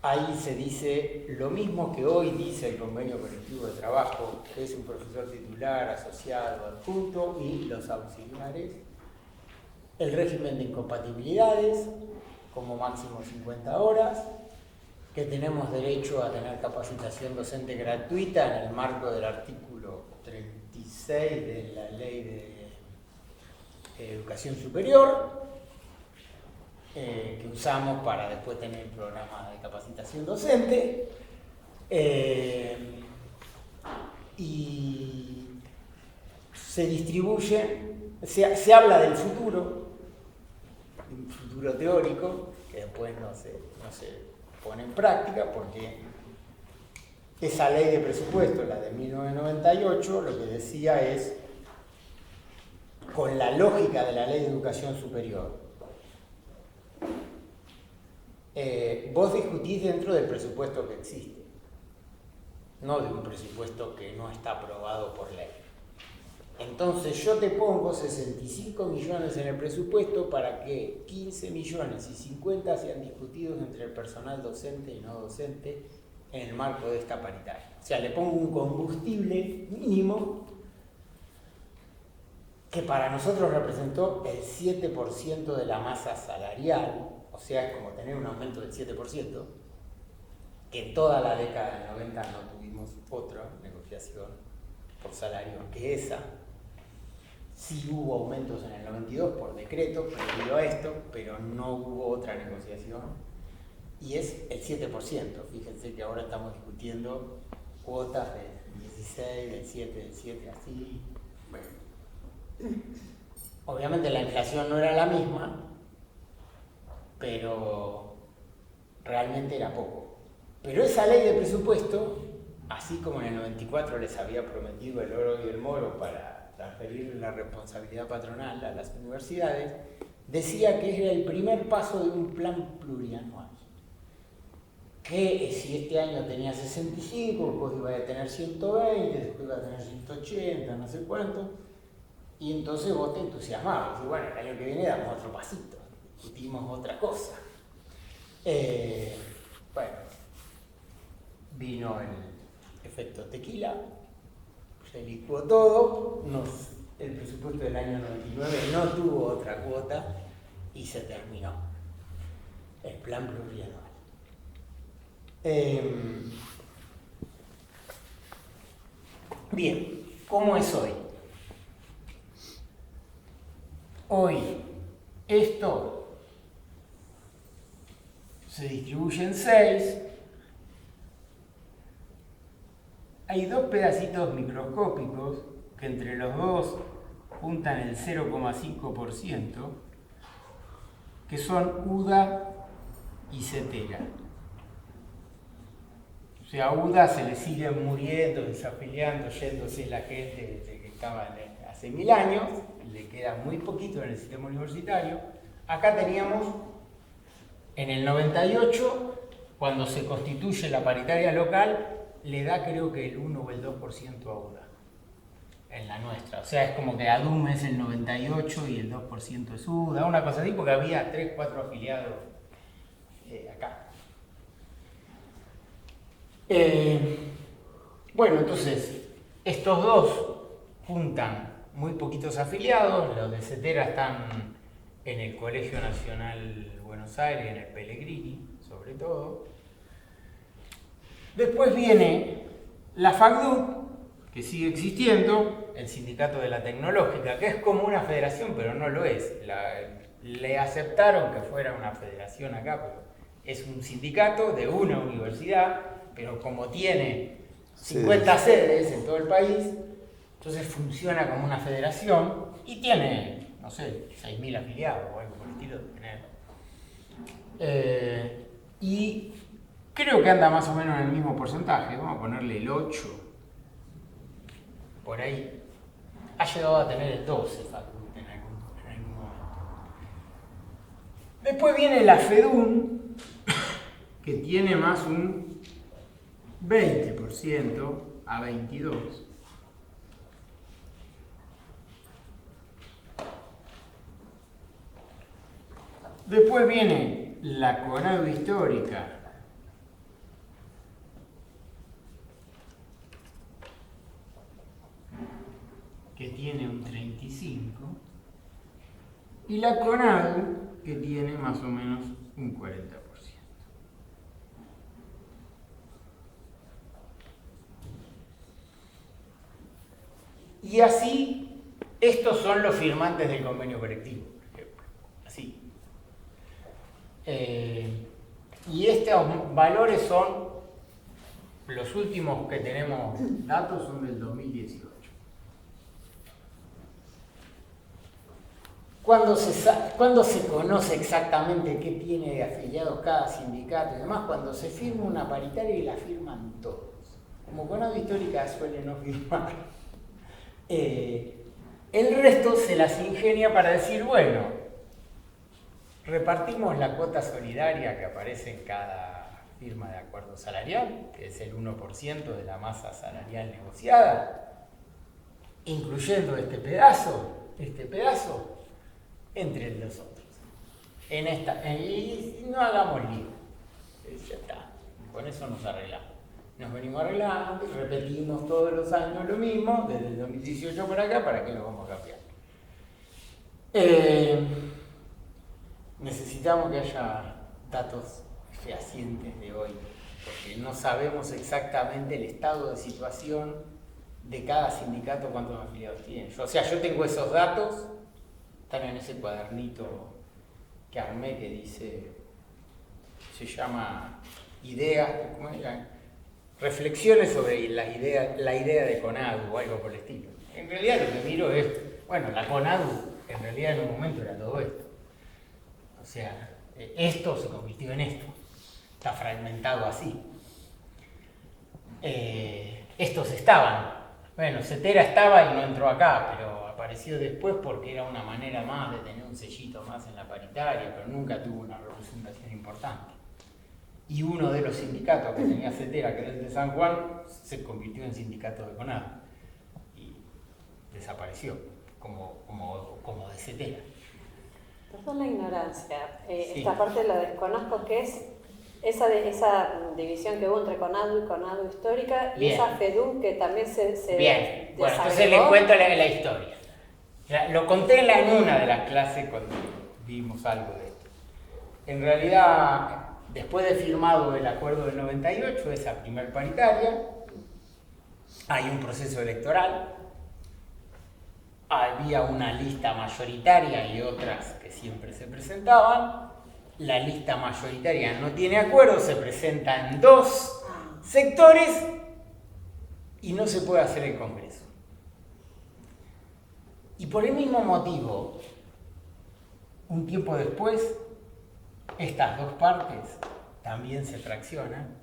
A: ahí se dice lo mismo que hoy dice el convenio colectivo de trabajo, que es un profesor titular, asociado, adjunto y los auxiliares, el régimen de incompatibilidades, como máximo 50 horas, que tenemos derecho a tener capacitación docente gratuita en el marco del artículo 36 de la Ley de Educación Superior, que usamos para después tener programas de capacitación docente. Y se distribuye, se habla del futuro, un futuro teórico, que después no se pone en práctica, porque esa ley de presupuesto, la de 1998, lo que decía es, con la lógica de la ley de educación superior, vos discutís dentro del presupuesto que existe, no de un presupuesto que no está aprobado por ley. Entonces yo te pongo 65 millones en el presupuesto para que 15 millones y 50 sean discutidos entre el personal docente y no docente en el marco de esta paritaria. O sea, le pongo un combustible mínimo que para nosotros representó el 7% de la masa salarial, o sea, es como tener un aumento del 7%, que en toda la década del 90 no tuvimos otra negociación por salario que esa. Sí hubo aumentos en el 92 por decreto, previo a esto, pero no hubo otra negociación. Y es el 7%. Fíjense que ahora estamos discutiendo cuotas del 16, del 7, así. Bueno. Obviamente la inflación no era la misma, pero realmente era poco. Pero esa ley de presupuesto, así como en el 94 les había prometido el oro y el moro para transferir la responsabilidad patronal a las universidades, decía que era el primer paso de un plan plurianual. Que si este año tenía 65, después iba a tener 120, después iba a tener 180, no sé cuánto, y entonces vos te entusiasmabas, y bueno, el año que viene damos otro pasito, discutimos otra cosa. Bueno, vino el efecto tequila, se licuó todo, el presupuesto del año 99 no tuvo otra cuota y se terminó el plan plurianual. Bien, ¿cómo es hoy? Hoy esto se distribuye en 6. Hay dos pedacitos microscópicos que entre los dos juntan el 0,5%, que son UDA y CETERA. O sea, a UDA se le sigue muriendo, desafiliando, yéndose la gente desde que estaba hace 1000 años, le queda muy poquito en el sistema universitario. Acá teníamos, en el 98, cuando se constituye la paritaria local, le da creo que el 1 o el 2% a UDA, en la nuestra. O sea, es como que ADUM es el 98 y el 2% es UDA, una cosa así, porque había 3, 4 afiliados acá. Bueno, entonces, estos dos juntan muy poquitos afiliados, los de CETERA están en el Colegio Nacional Buenos Aires, en el Pellegrini, sobre todo. Después viene la FACDUC, que sigue existiendo, el Sindicato de la Tecnológica, que es como una federación, pero no lo es. Le aceptaron que fuera una federación acá, pero es un sindicato de una universidad, pero como tiene 50 sedes en todo el país, entonces funciona como una federación y tiene, no sé, 6.000 afiliados o algo por el estilo de tener. Y creo que anda más o menos en el mismo porcentaje, vamos a ponerle el 8, por ahí. Ha llegado a tener el 12 en algún momento. Después viene la FEDUN, que tiene más un 20% a 22%. Después viene la CONADU histórica, que tiene un 35%, y la CONADU, que tiene más o menos un 40%. Y así, estos son los firmantes del convenio colectivo, por ejemplo. Así. Y estos valores son, los últimos que tenemos datos son del 2018. ¿Cuándo se conoce exactamente qué tiene de afiliados cada sindicato y demás? Cuando se firma una paritaria y la firman todos. Como Conadu Histórica suele no firmar. El resto se las ingenia para decir, bueno, repartimos la cuota solidaria que aparece en cada firma de acuerdo salarial, que es el 1% de la masa salarial negociada, incluyendo este pedazo, entre los otros. Y no hagamos lío. Ya está. Con eso nos arreglamos. Nos venimos arreglando y repetimos todos los años lo mismo, desde el 2018 para acá, ¿para qué lo vamos a cambiar? Necesitamos que haya datos fehacientes de hoy, porque no sabemos exactamente el estado de situación de cada sindicato, cuántos afiliados tienen. O sea, yo tengo esos datos, están en ese cuadernito que armé que dice, se llama Ideas, ¿cómo era? Reflexiones sobre la idea de Conadu o algo por el estilo. En realidad lo que miro es, bueno, la Conadu en realidad en un momento era todo esto. O sea, esto se convirtió en esto. Está fragmentado así. Estos estaban. Bueno, Cetera estaba y no entró acá, pero apareció después porque era una manera más de tener un sellito más en la paritaria, pero nunca tuvo una representación importante. Y uno de los sindicatos que tenía Cetera, que era el de San Juan, se convirtió en sindicato de Conadu y desapareció como de Cetera.
D: Perdón la ignorancia,
A: Sí.
D: esta parte la desconozco, que es esa división que hubo entre Conadu y Conadu Histórica, y
A: Bien.
D: esa FEDUM que también se
A: Bien, bueno, entonces
D: desagregó.
A: les cuento la historia. Lo conté en una de las clases cuando vimos algo de esto. En realidad, después de firmado el acuerdo del 98, esa primer paritaria, hay un proceso electoral, había una lista mayoritaria y otras que siempre se presentaban. La lista mayoritaria no tiene acuerdo, se presenta en 2 sectores y no se puede hacer el Congreso. Y por el mismo motivo, un tiempo después, estas 2 partes también se fraccionan.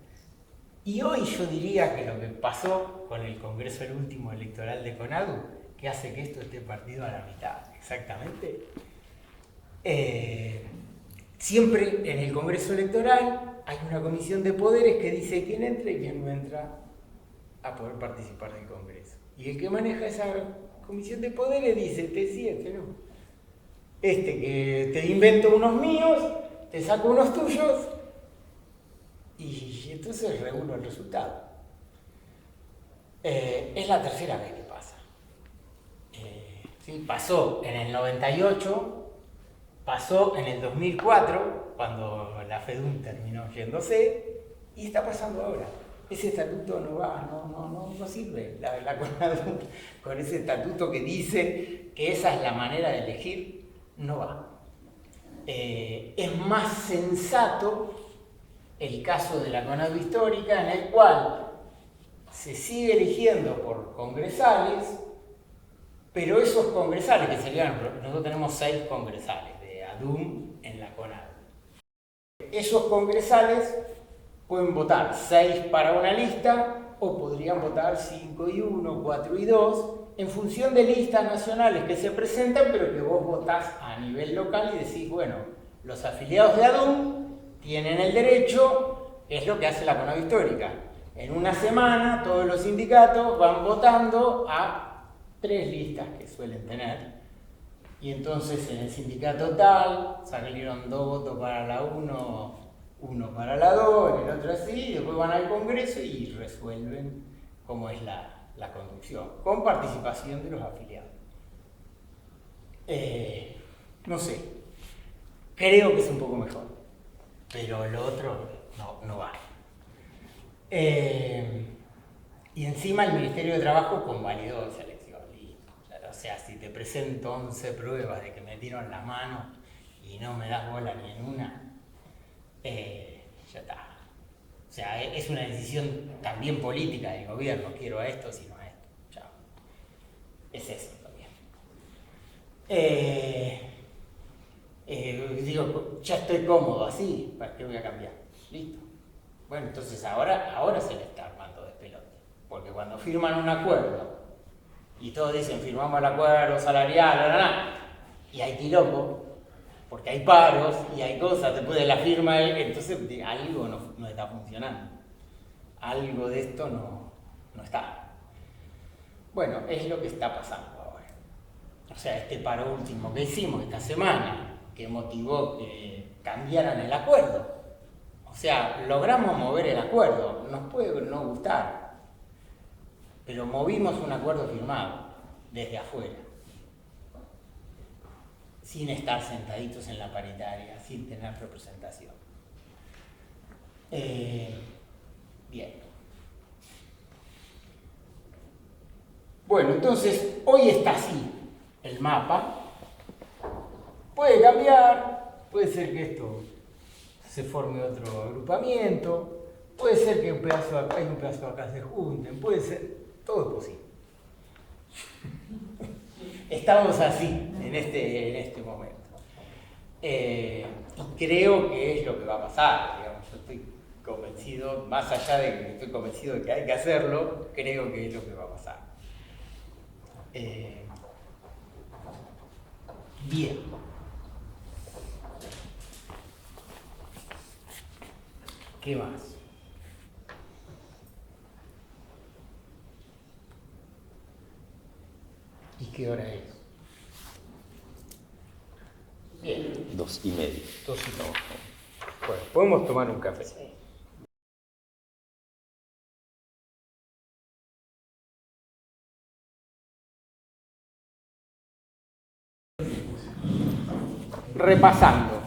A: Y hoy yo diría que lo que pasó con el Congreso el último electoral de Conadu, que hace que esto esté partido a la mitad, exactamente. Siempre en el Congreso electoral hay una comisión de poderes que dice quién entra y quién no entra a poder participar del Congreso. Y el que maneja esa comisión de poderes dice, este sí, este no. Este que te invento unos míos, te saco unos tuyos, y entonces regulo el resultado. Es la tercera vez que pasa. ¿Sí? Pasó en el 98, pasó en el 2004, cuando la FEDUM terminó yéndose, y está pasando ahora. Ese estatuto no sirve, la CONADU, con ese estatuto que dice que esa es la manera de elegir, no va. Es más sensato el caso de la Conadu Histórica, en el cual se sigue eligiendo por congresales, pero esos congresales que serían, nosotros tenemos 6 congresales de ADUM en la Conadu. Esos congresales pueden votar 6 para una lista o podrían votar 5 y 1, 4 y 2, en función de listas nacionales que se presentan, pero que vos votás a nivel local y decís, bueno, los afiliados de ADUM tienen el derecho, es lo que hace la Conadu Histórica. En una semana todos los sindicatos van votando a 3 listas que suelen tener. Y entonces en el sindicato tal salieron 2 votos para la 1, 1 para la 2, el otro así, y después van al Congreso y resuelven cómo es la conducción, con participación de los afiliados. No sé, creo que es un poco mejor, pero lo otro no va. Y encima el Ministerio de Trabajo convalidó esa elección. O sea, si te presento 11 pruebas de que me metieron la mano y no me das bola ni en una, ya está. O sea, es una decisión también política del gobierno, quiero a esto, sino a esto. Chao. Es eso también. Digo, ya estoy cómodo así, ¿para qué voy a cambiar? Listo. Bueno, entonces ahora se le está armando de pelote. Porque cuando firman un acuerdo, y todos dicen, firmamos el acuerdo salarial, y hay quilombo, porque hay paros y hay cosas, después de la firma, entonces algo no está funcionando. Algo de esto no está. Bueno, es lo que está pasando ahora. O sea, este paro último que hicimos esta semana, que motivó que cambiaran el acuerdo. O sea, logramos mover el acuerdo, nos puede no gustar, pero movimos un acuerdo firmado desde afuera, sin estar sentaditos en la paritaria, sin tener representación. Bien. Bueno, entonces, hoy está así el mapa. Puede cambiar, puede ser que esto se forme otro agrupamiento, puede ser que hay un pedazo acá se junten, puede ser, todo es posible. Estamos así en este momento. Y creo que es lo que va a pasar, digamos, yo estoy convencido, más allá de que estoy convencido de que hay que hacerlo, creo que es lo que va a pasar. Bien. ¿Qué más? ¿Y qué hora es? Bien.
F: 2:30.
A: 2:30. Bueno, podemos tomar un café.
D: Sí.
A: Repasando.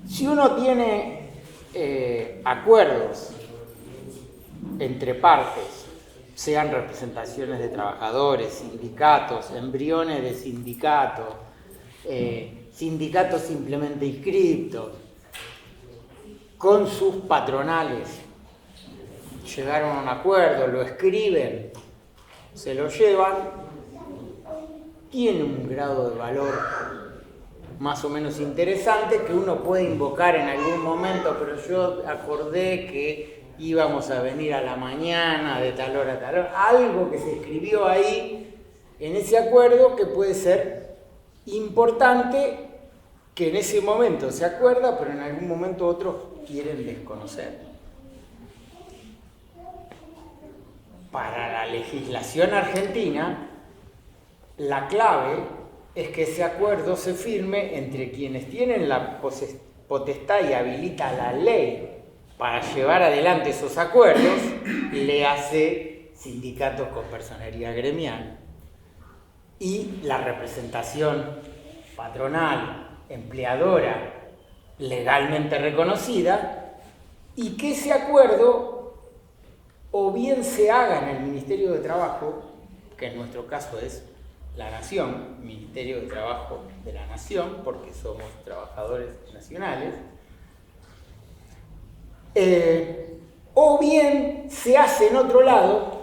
A: Si uno tiene acuerdos entre partes, sean representaciones de trabajadores, sindicatos, embriones de sindicatos, sindicatos simplemente inscriptos, con sus patronales, llegaron a un acuerdo, lo escriben, se lo llevan, tiene un grado de valor más o menos interesante que uno puede invocar en algún momento, pero yo acordé que íbamos a venir a la mañana de tal hora a tal hora, algo que se escribió ahí en ese acuerdo que puede ser importante, que en ese momento se acuerda, pero en algún momento otros quieren desconocer. Para la legislación argentina, la clave es que ese acuerdo se firme entre quienes tienen la potestad y habilita la ley para llevar adelante esos acuerdos, le hace sindicatos con personería gremial, y la representación patronal, empleadora, legalmente reconocida, y que ese acuerdo o bien se haga en el Ministerio de Trabajo, que en nuestro caso es la Nación, Ministerio de Trabajo de la Nación, porque somos trabajadores nacionales, o bien se hace en otro lado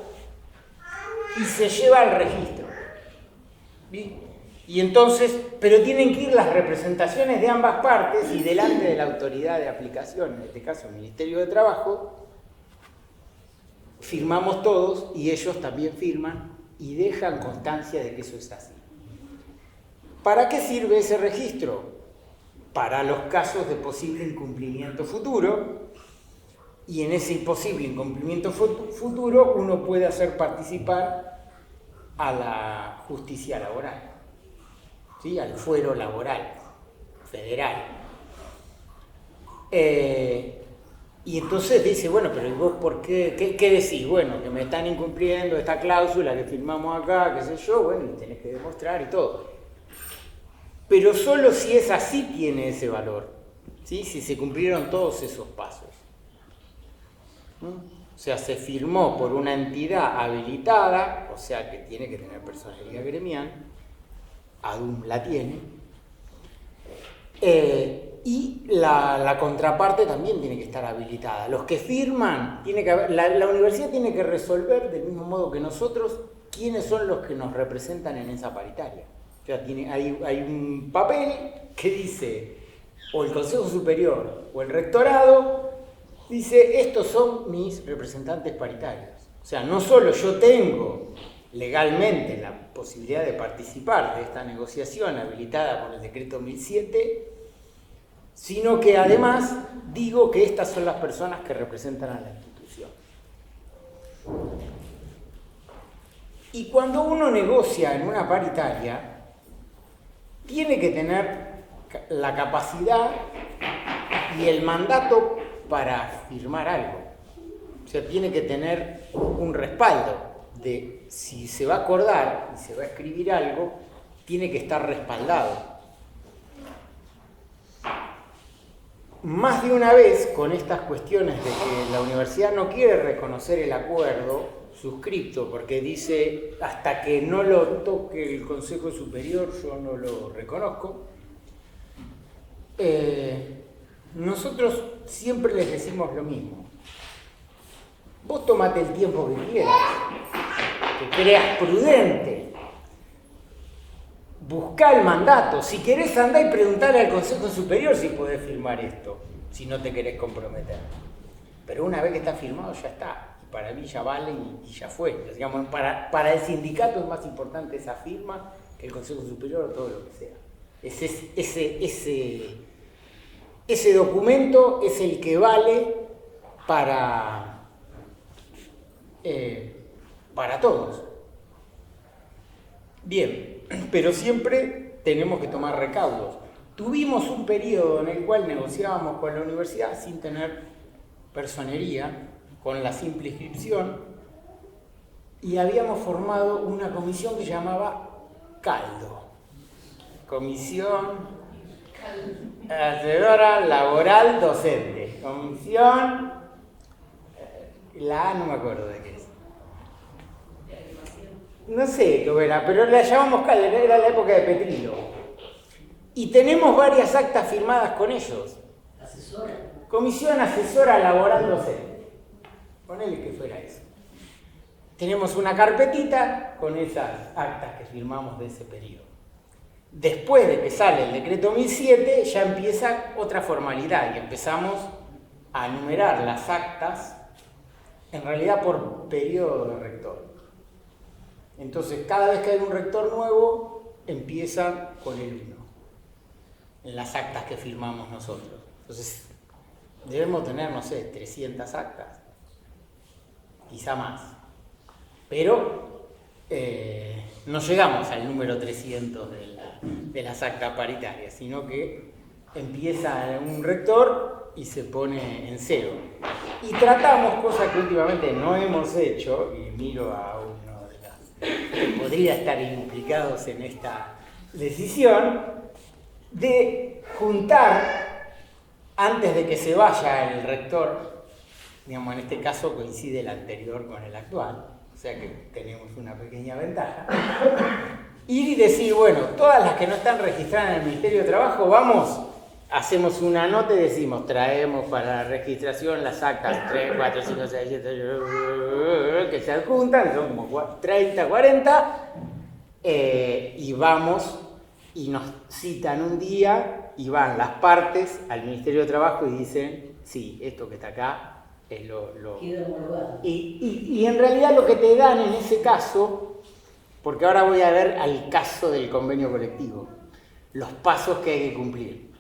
A: y se lleva al registro. ¿Bien? Y entonces, pero tienen que ir las representaciones de ambas partes y delante de la autoridad de aplicación, en este caso el Ministerio de Trabajo, firmamos todos y ellos también firman y dejan constancia de que eso es así. ¿Para qué sirve ese registro? Para los casos de posible incumplimiento futuro, y en ese posible incumplimiento futuro uno puede hacer participar a la justicia laboral, ¿sí? Al fuero laboral federal. Y entonces dice, bueno, pero ¿y vos por qué? ¿Qué decís? Bueno, que me están incumpliendo esta cláusula que firmamos acá, qué sé yo, bueno, y tenés que demostrar y todo. Pero solo si es así tiene ese valor, ¿sí? Si se cumplieron todos esos pasos. O sea, se firmó por una entidad habilitada, o sea que tiene que tener personalidad gremial, ADUM la tiene, y la contraparte también tiene que estar habilitada. Los que firman, la universidad tiene que resolver del mismo modo que nosotros quiénes son los que nos representan en esa paritaria. O sea, hay un papel que dice, o el Consejo Superior o el Rectorado, dice, estos son mis representantes paritarios. O sea, no solo yo tengo legalmente la posibilidad de participar de esta negociación habilitada por el Decreto 1007, sino que además digo que estas son las personas que representan a la institución. Y cuando uno negocia en una paritaria, tiene que tener la capacidad y el mandato para firmar algo. O sea, tiene que tener un respaldo de si se va a acordar y se va a escribir algo, tiene que estar respaldado. Más de una vez, con estas cuestiones de que la universidad no quiere reconocer el acuerdo suscripto, porque dice, hasta que no lo toque el Consejo Superior, yo no lo reconozco, nosotros siempre les decimos lo mismo. Vos tomate el tiempo que quieras, que creas prudente, buscá el mandato. Si querés, andá y preguntale al Consejo Superior si podés firmar esto, si no te querés comprometer. Pero una vez que está firmado, ya está. Y para mí ya vale y ya fue. Digamos, para el sindicato es más importante esa firma que el Consejo Superior o todo lo que sea. Ese documento es el que vale para todos. Bien, pero siempre tenemos que tomar recaudos. Tuvimos un periodo en el cual negociábamos con la universidad sin tener personería, con la simple inscripción, y habíamos formado una comisión que llamaba CALDO, Comisión Asesora Laboral Docente, comisión, la A no me acuerdo de qué es. No sé qué era, pero la llamamos CALDO, era la época de Petrilo. Y tenemos varias actas firmadas con ellos.
F: ¿Asesora?
A: Comisión Asesora Laboral Docente. Ponele que fuera eso. Tenemos una carpetita con esas actas que firmamos de ese periodo. Después de que sale el decreto 1007, ya empieza otra formalidad y empezamos a numerar las actas, en realidad por periodo de rector. Entonces, cada vez que hay un rector nuevo, empieza con el 1, en las actas que firmamos nosotros. Entonces, debemos tener, no sé, 300 actas, quizá más. Pero no llegamos al número 300 de las actas paritarias, sino que empieza un rector y se pone en 0. Y tratamos, cosas que últimamente no hemos hecho, y miro a uno de los que podría estar implicados en esta decisión, de juntar, antes de que se vaya el rector, digamos, en este caso coincide el anterior con el actual, o sea que tenemos una pequeña ventaja, ir y decir, bueno, todas las que no están registradas en el Ministerio de Trabajo, vamos, hacemos una nota y decimos, traemos para la registración las actas 3, 4, 5, 6, 7, que se adjuntan, son como 30, 40, y vamos y nos citan un día y van las partes al Ministerio de Trabajo y dicen, sí, esto que está acá es lo...
F: Queda homologado.
A: Y en realidad lo que te dan en ese caso, porque ahora voy a ver al caso del convenio colectivo, los pasos que hay que cumplir.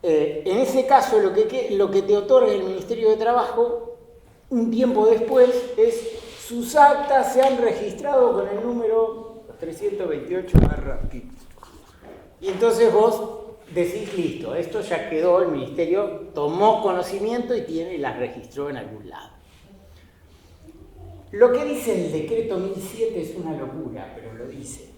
A: En ese caso lo que te otorga el Ministerio de Trabajo, un tiempo después, es sus actas se han registrado con el número 328/P. Y entonces vos decís, listo, esto ya quedó, el Ministerio tomó conocimiento y las registró en algún lado. Lo que dice el decreto 1007 es una locura, pero lo dice.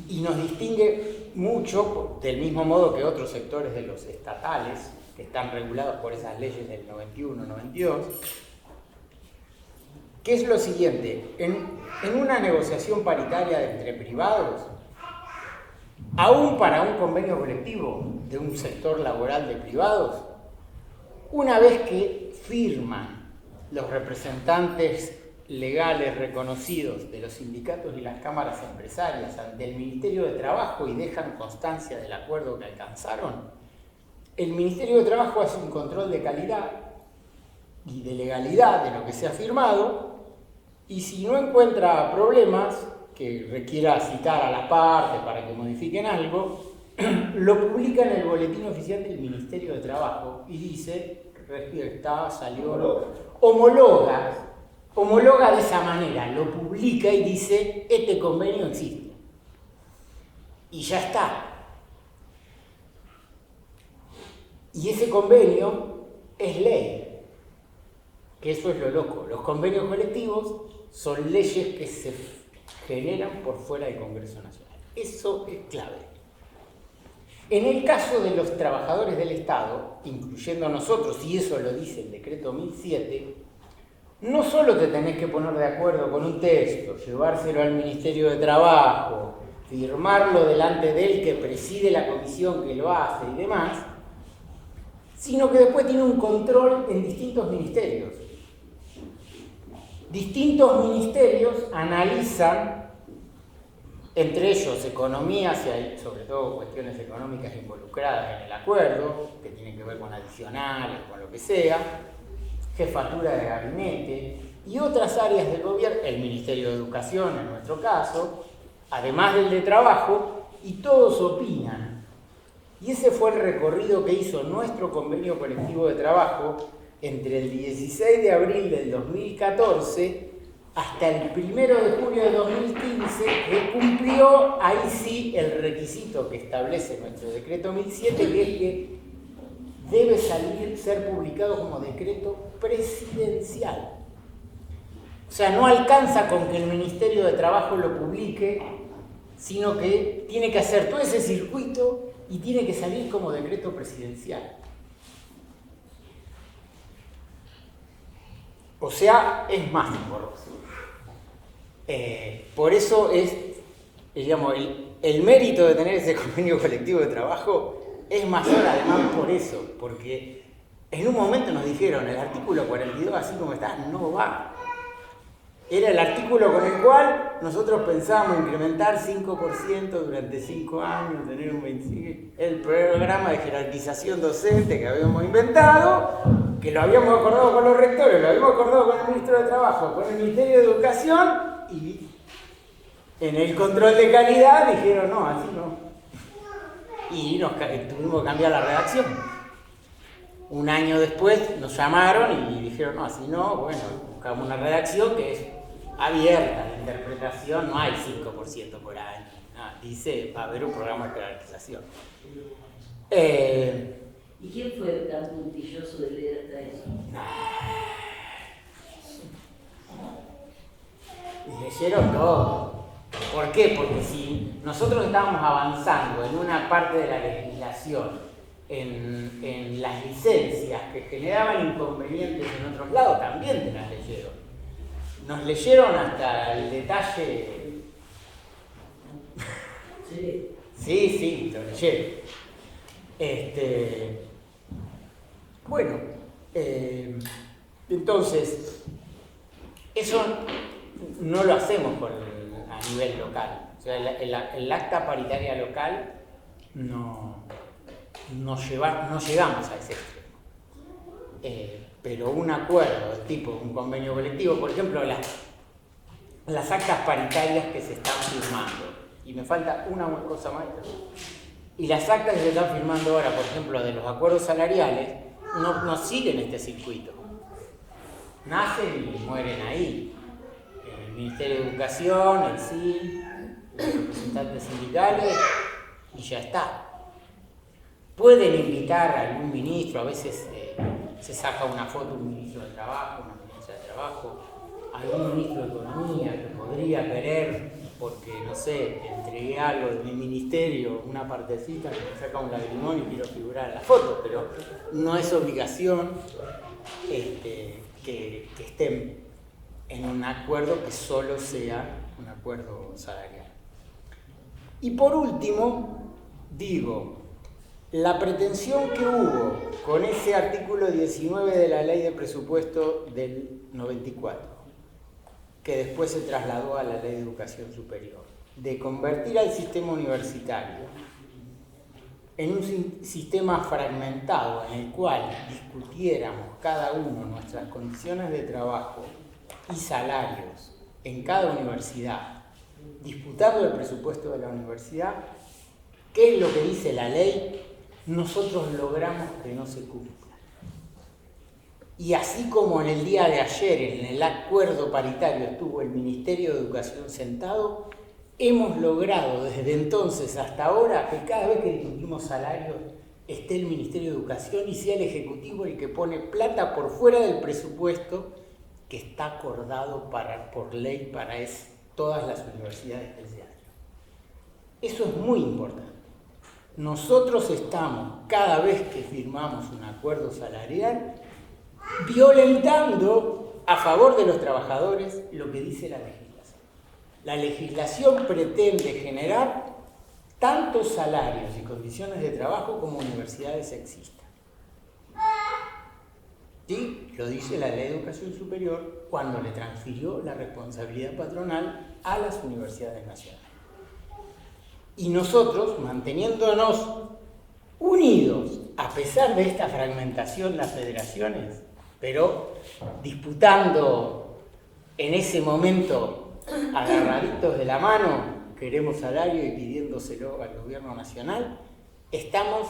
A: Y nos distingue mucho, del mismo modo que otros sectores de los estatales, que están regulados por esas leyes del 91, 92, que es lo siguiente. En una negociación paritaria entre privados, aún para un convenio colectivo de un sector laboral de privados, una vez que firman los representantes legales reconocidos de los sindicatos y las cámaras empresarias ante el Ministerio de Trabajo y dejan constancia del acuerdo que alcanzaron, el Ministerio de Trabajo hace un control de calidad y de legalidad de lo que se ha firmado, y si no encuentra problemas que requiera citar a las partes para que modifiquen algo, lo publica en el boletín oficial del Ministerio de Trabajo y dice, está, salió, homologa de esa manera, lo publica y dice, este convenio existe. Y ya está. Y ese convenio es ley. Que eso es lo loco. Los convenios colectivos son leyes que se generan por fuera del Congreso Nacional. Eso es clave. En el caso de los trabajadores del Estado, incluyendo nosotros, y eso lo dice el decreto 1007, no solo te tenés que poner de acuerdo con un texto, llevárselo al Ministerio de Trabajo, firmarlo delante de él que preside la comisión que lo hace y demás, sino que después tiene un control en distintos ministerios. Distintos ministerios analizan, entre ellos economía, si hay sobre todo cuestiones económicas involucradas en el acuerdo, que tienen que ver con adicionales, con lo que sea, jefatura de gabinete y otras áreas del gobierno, el Ministerio de Educación en nuestro caso, además del de Trabajo, y todos opinan. Y ese fue el recorrido que hizo nuestro convenio colectivo de trabajo entre el 16 de abril del 2014 hasta el 1 de julio de 2015, que cumplió ahí sí el requisito que establece nuestro decreto 1007, que es que debe ser publicado como decreto presidencial. O sea, no alcanza con que el Ministerio de Trabajo lo publique, sino que tiene que hacer todo ese circuito y tiene que salir como decreto presidencial. O sea, es más engorroso. Por eso es, digamos, el mérito de tener ese convenio colectivo de trabajo es mayor, además por eso, porque en un momento nos dijeron, el artículo 42, así como está, no va. Era el artículo con el cual nosotros pensábamos incrementar 5% durante 5 años, tener un 25%, el programa de jerarquización docente que habíamos inventado, que lo habíamos acordado con los rectores, lo habíamos acordado con el ministro de Trabajo, con el Ministerio de Educación, y en el control de calidad dijeron, no, así no. Y tuvimos que cambiar la redacción. Un año después nos llamaron y dijeron, no, así no, bueno, buscamos una redacción que es abierta de interpretación, no hay 5% por año. No, dice, va a haber un programa de jerarquización.
F: ¿Y quién fue tan puntilloso de leer hasta eso?
A: Leyeron todo. ¿Por qué? Porque si nosotros estábamos avanzando en una parte de la legislación, en las licencias que generaban inconvenientes en otros lados, también te las leyeron. Nos leyeron hasta el detalle.
F: Sí.
A: Sí, lo leyeron. Bueno, entonces, eso no lo hacemos a nivel local. O sea, el acta paritaria local no llegamos a ese extremo. Pero un acuerdo del tipo, un convenio colectivo, por ejemplo, las actas paritarias que se están firmando, y me falta una cosa más, y las actas que se están firmando ahora, por ejemplo, de los acuerdos salariales, no siguen este circuito. Nacen y mueren ahí. El Ministerio de Educación, el CIL, los representantes sindicales, y ya está. Pueden invitar a algún ministro, a veces se saca una foto un ministro de Trabajo, una ministra de Trabajo, algún ministro de Economía que podría querer, porque, no sé, entregué algo de mi ministerio, una partecita, que me saca un lagrimón y quiero figurar en la foto, pero no es obligación que estén en un acuerdo que solo sea un acuerdo salarial. Y por último, digo, la pretensión que hubo con ese artículo 19 de la Ley de Presupuesto del 94, que después se trasladó a la Ley de Educación Superior, de convertir al sistema universitario en un sistema fragmentado en el cual discutiéramos cada uno nuestras condiciones de trabajo y salarios en cada universidad, disputando el presupuesto de la universidad, ¿qué es lo que dice la ley? Nosotros logramos que no se cumpla. Y así como en el día de ayer, en el acuerdo paritario, estuvo el Ministerio de Educación sentado, hemos logrado desde entonces hasta ahora que cada vez que discutimos salarios esté el Ministerio de Educación y sea el Ejecutivo el que pone plata por fuera del presupuesto que está acordado por ley para todas las universidades del año. Eso es muy importante. Nosotros estamos, cada vez que firmamos un acuerdo salarial, violentando a favor de los trabajadores lo que dice la legislación. La legislación pretende generar tantos salarios y condiciones de trabajo como universidades existan. ¿Sí? Lo dice la Ley de Educación Superior cuando le transfirió la responsabilidad patronal a las universidades nacionales. Y nosotros, manteniéndonos unidos, a pesar de esta fragmentación, las federaciones, pero disputando en ese momento agarraditos de la mano, queremos salario y pidiéndoselo al gobierno nacional, estamos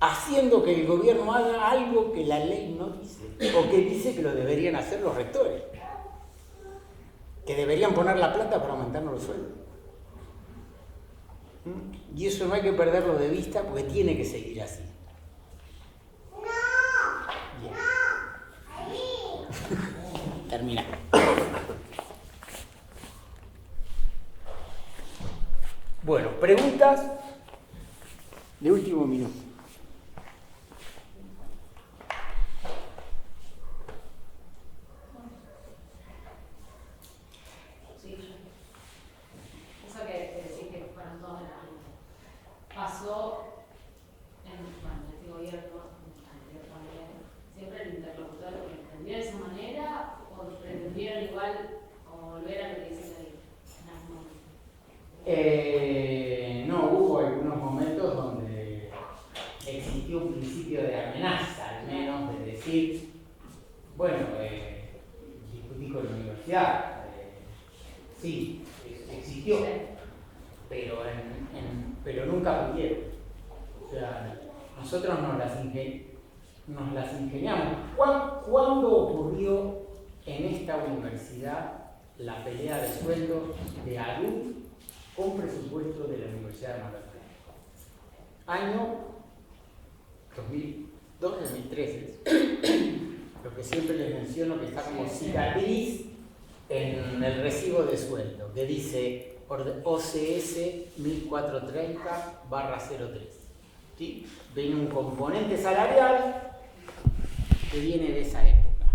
A: haciendo que el gobierno haga algo que la ley no dice, o que dice que lo deberían hacer los rectores, que deberían poner la plata para aumentarnos los sueldos. Y eso no hay que perderlo de vista porque tiene que seguir así. Bien. Termina. Bueno, preguntas de último minuto.
C: Sí, eso que decís que fueron todos en la misma. Pasó en este gobierno, anterior también, siempre el interlocutor lo entendió de esa manera o pretendieron igual o volver a lo que dice la ley.
A: No, hubo algunos momentos donde existió un principio de amenaza, al menos de decir, bueno, discutí con la universidad, sí, existió, pero nunca pudieron. O sea, nosotros nos las ingeniamos. ¿Cuándo ocurrió en esta universidad la pelea de sueldos de ADUM con presupuesto de la Universidad de Mar del Plata? Año 2002-2013. Lo que siempre les menciono que está como cicatriz en el recibo de sueldo, que dice OCS 1430/03. ¿Sí? Viene un componente salarial que viene de esa época.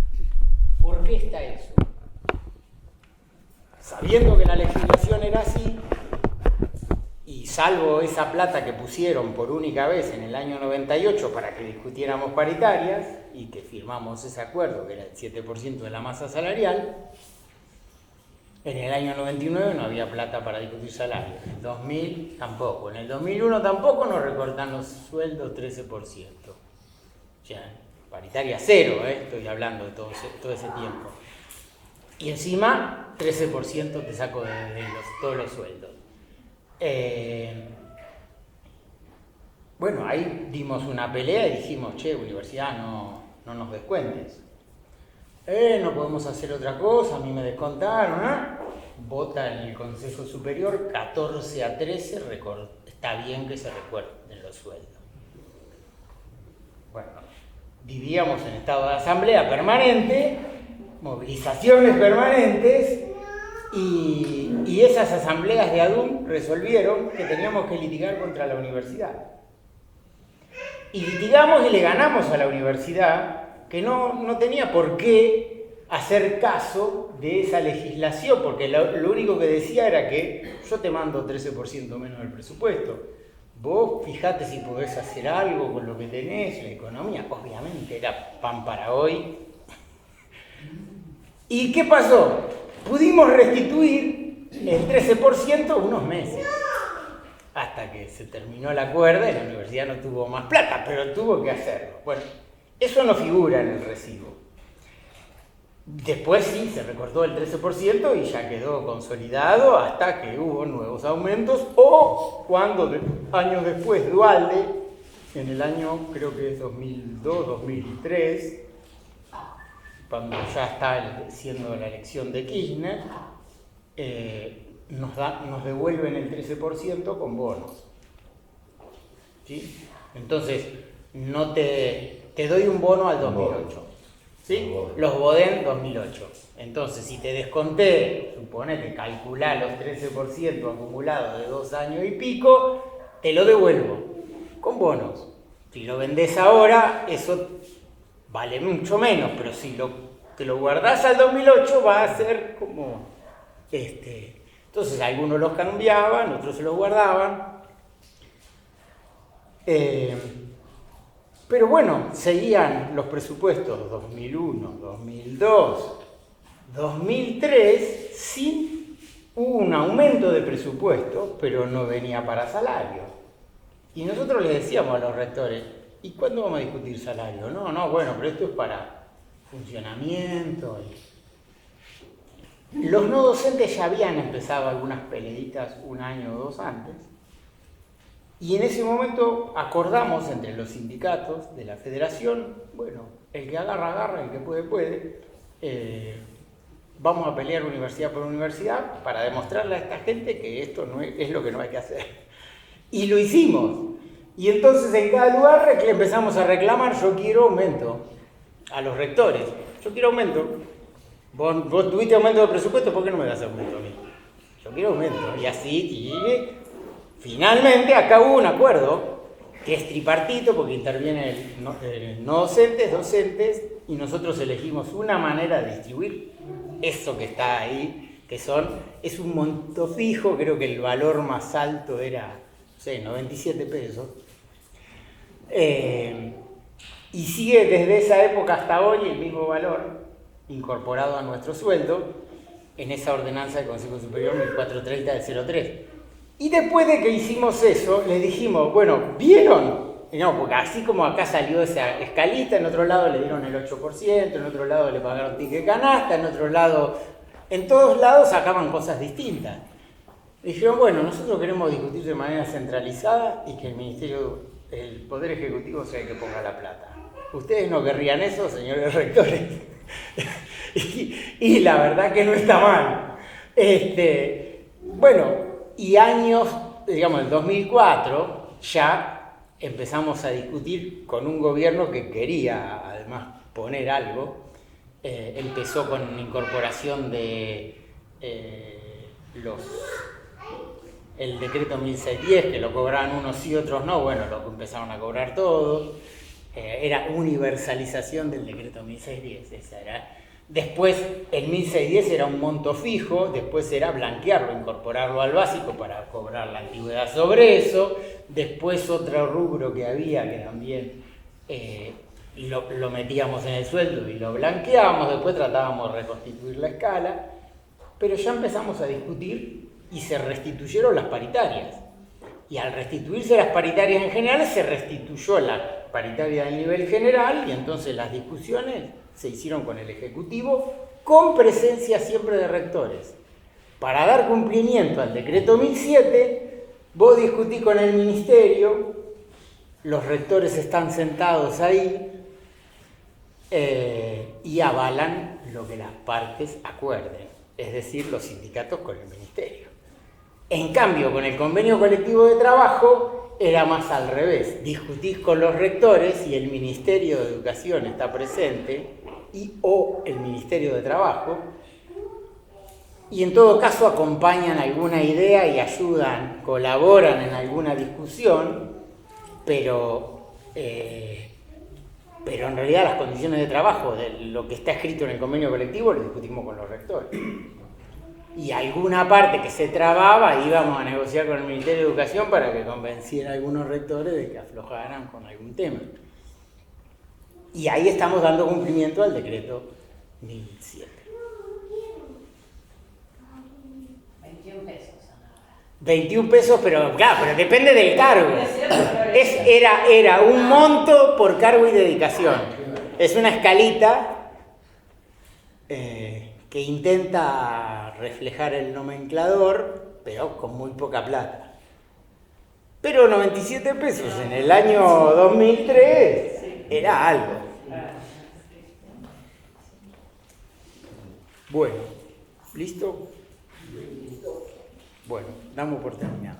A: ¿Por qué está eso? Sabiendo que la legislación era así, y salvo esa plata que pusieron por única vez en el año 98 para que discutiéramos paritarias y que firmamos ese acuerdo que era el 7% de la masa salarial, en el año 99 no había plata para discutir salarios, en el 2000 tampoco, en el 2001 tampoco nos recortan los sueldos 13%. O sea, paritaria cero, estoy hablando de todo ese tiempo. Y encima 13% te saco de todos los sueldos. Bueno, ahí dimos una pelea y dijimos, che, universidad, no nos descuentes. No podemos hacer otra cosa, a mí me descontaron, ¿eh? Vota en el Consejo Superior 14-13, está bien que se recorten los sueldos. Bueno, vivíamos en estado de asamblea permanente, movilizaciones permanentes, y esas asambleas de ADUM resolvieron que teníamos que litigar contra la universidad. Y litigamos y le ganamos a la universidad, que no tenía por qué hacer caso de esa legislación, porque lo único que decía era que yo te mando 13% menos del presupuesto. Vos fijate si podés hacer algo con lo que tenés, la economía, obviamente era pan para hoy. ¿Y qué pasó? Pudimos restituir el 13% unos meses, hasta que se terminó la cuerda y la universidad no tuvo más plata, pero tuvo que hacerlo. Bueno, eso no figura en el recibo. Después sí, se recortó el 13% y ya quedó consolidado hasta que hubo nuevos aumentos, o cuando años después Duhalde, en el año creo que es 2002, 2003, cuando ya está siendo la elección de Kirchner, nos devuelven el 13% con bonos. ¿Sí? Entonces, no te doy un bono al 2008. ¿Sí? Los Bodén 2008. Entonces, si te desconté, suponete, calculá los 13% acumulados de 2 años y pico, te lo devuelvo con bonos. Si lo vendés ahora, eso vale mucho menos, pero si te lo guardás al 2008, va a ser como Entonces, algunos los cambiaban, otros se los guardaban. Pero bueno, seguían los presupuestos 2001, 2002, 2003, sí hubo un aumento de presupuesto, pero no venía para salario. Y nosotros les decíamos a los rectores, ¿y cuándo vamos a discutir salario? No, bueno, pero esto es para funcionamiento. Los no docentes ya habían empezado algunas peleitas un año o dos antes. Y en ese momento acordamos entre los sindicatos de la federación, bueno, el que agarra, agarra, el que puede, puede. Vamos a pelear universidad por universidad para demostrarle a esta gente que esto no es lo que no hay que hacer. Y lo hicimos. Y entonces en cada lugar empezamos a reclamar, yo quiero aumento, a los rectores. Yo quiero aumento. Vos tuviste aumento de presupuesto, ¿por qué no me das aumento a mí? Yo quiero aumento. Y así, y finalmente acá hubo un acuerdo que es tripartito porque interviene el no docentes, y nosotros elegimos una manera de distribuir eso que está ahí, es un monto fijo, creo que el valor más alto era, no sé, 97 pesos. Y sigue desde esa época hasta hoy el mismo valor, incorporado a nuestro sueldo, en esa ordenanza del Consejo Superior 1430 del 03. Y después de que hicimos eso, les dijimos, bueno, ¿vieron? No, porque así como acá salió esa escalita, en otro lado le dieron el 8%, en otro lado le pagaron ticket canasta, en todos lados sacaban cosas distintas. Dijeron, bueno, nosotros queremos discutir de manera centralizada y que el Poder Ejecutivo sea el que ponga la plata. ¿Ustedes no querrían eso, señores rectores? y la verdad que no está mal. Bueno, y años, digamos, el 2004, ya empezamos a discutir con un gobierno que quería, además, poner algo. Empezó con la incorporación de el decreto 1610, que lo cobraban unos sí, otros no, bueno, lo empezaron a cobrar todos. Era universalización del decreto 1610, esa era. Después el 1610 era un monto fijo, después era blanquearlo, incorporarlo al básico para cobrar la antigüedad sobre eso. Después otro rubro que había que también lo metíamos en el sueldo y lo blanqueábamos, después tratábamos de reconstituir la escala, pero ya empezamos a discutir y se restituyeron las paritarias. Y al restituirse las paritarias en general, se restituyó la paritaria del nivel general y entonces las discusiones se hicieron con el Ejecutivo, con presencia siempre de rectores. Para dar cumplimiento al decreto 1007, vos discutís con el Ministerio, los rectores están sentados ahí y avalan lo que las partes acuerden, es decir, los sindicatos con el Ministerio. En cambio, con el convenio colectivo de trabajo era más al revés. Discutís con los rectores y el Ministerio de Educación está presente o el Ministerio de Trabajo, y en todo caso acompañan alguna idea y ayudan, colaboran en alguna discusión, pero Pero en realidad las condiciones de trabajo de lo que está escrito en el convenio colectivo lo discutimos con los rectores. Y alguna parte que se trababa íbamos a negociar con el Ministerio de Educación para que convenciera a algunos rectores de que aflojaran con algún tema. Y ahí estamos dando cumplimiento al decreto 1007.
B: 21 pesos.
A: 21 pesos, pero claro, pero depende del cargo. Era un monto por cargo y dedicación. Es una escalita que intenta reflejar el nomenclador, pero con muy poca plata. Pero 97 pesos en el año 2003 era algo. Bueno, ¿listo? Bueno, damos por terminado.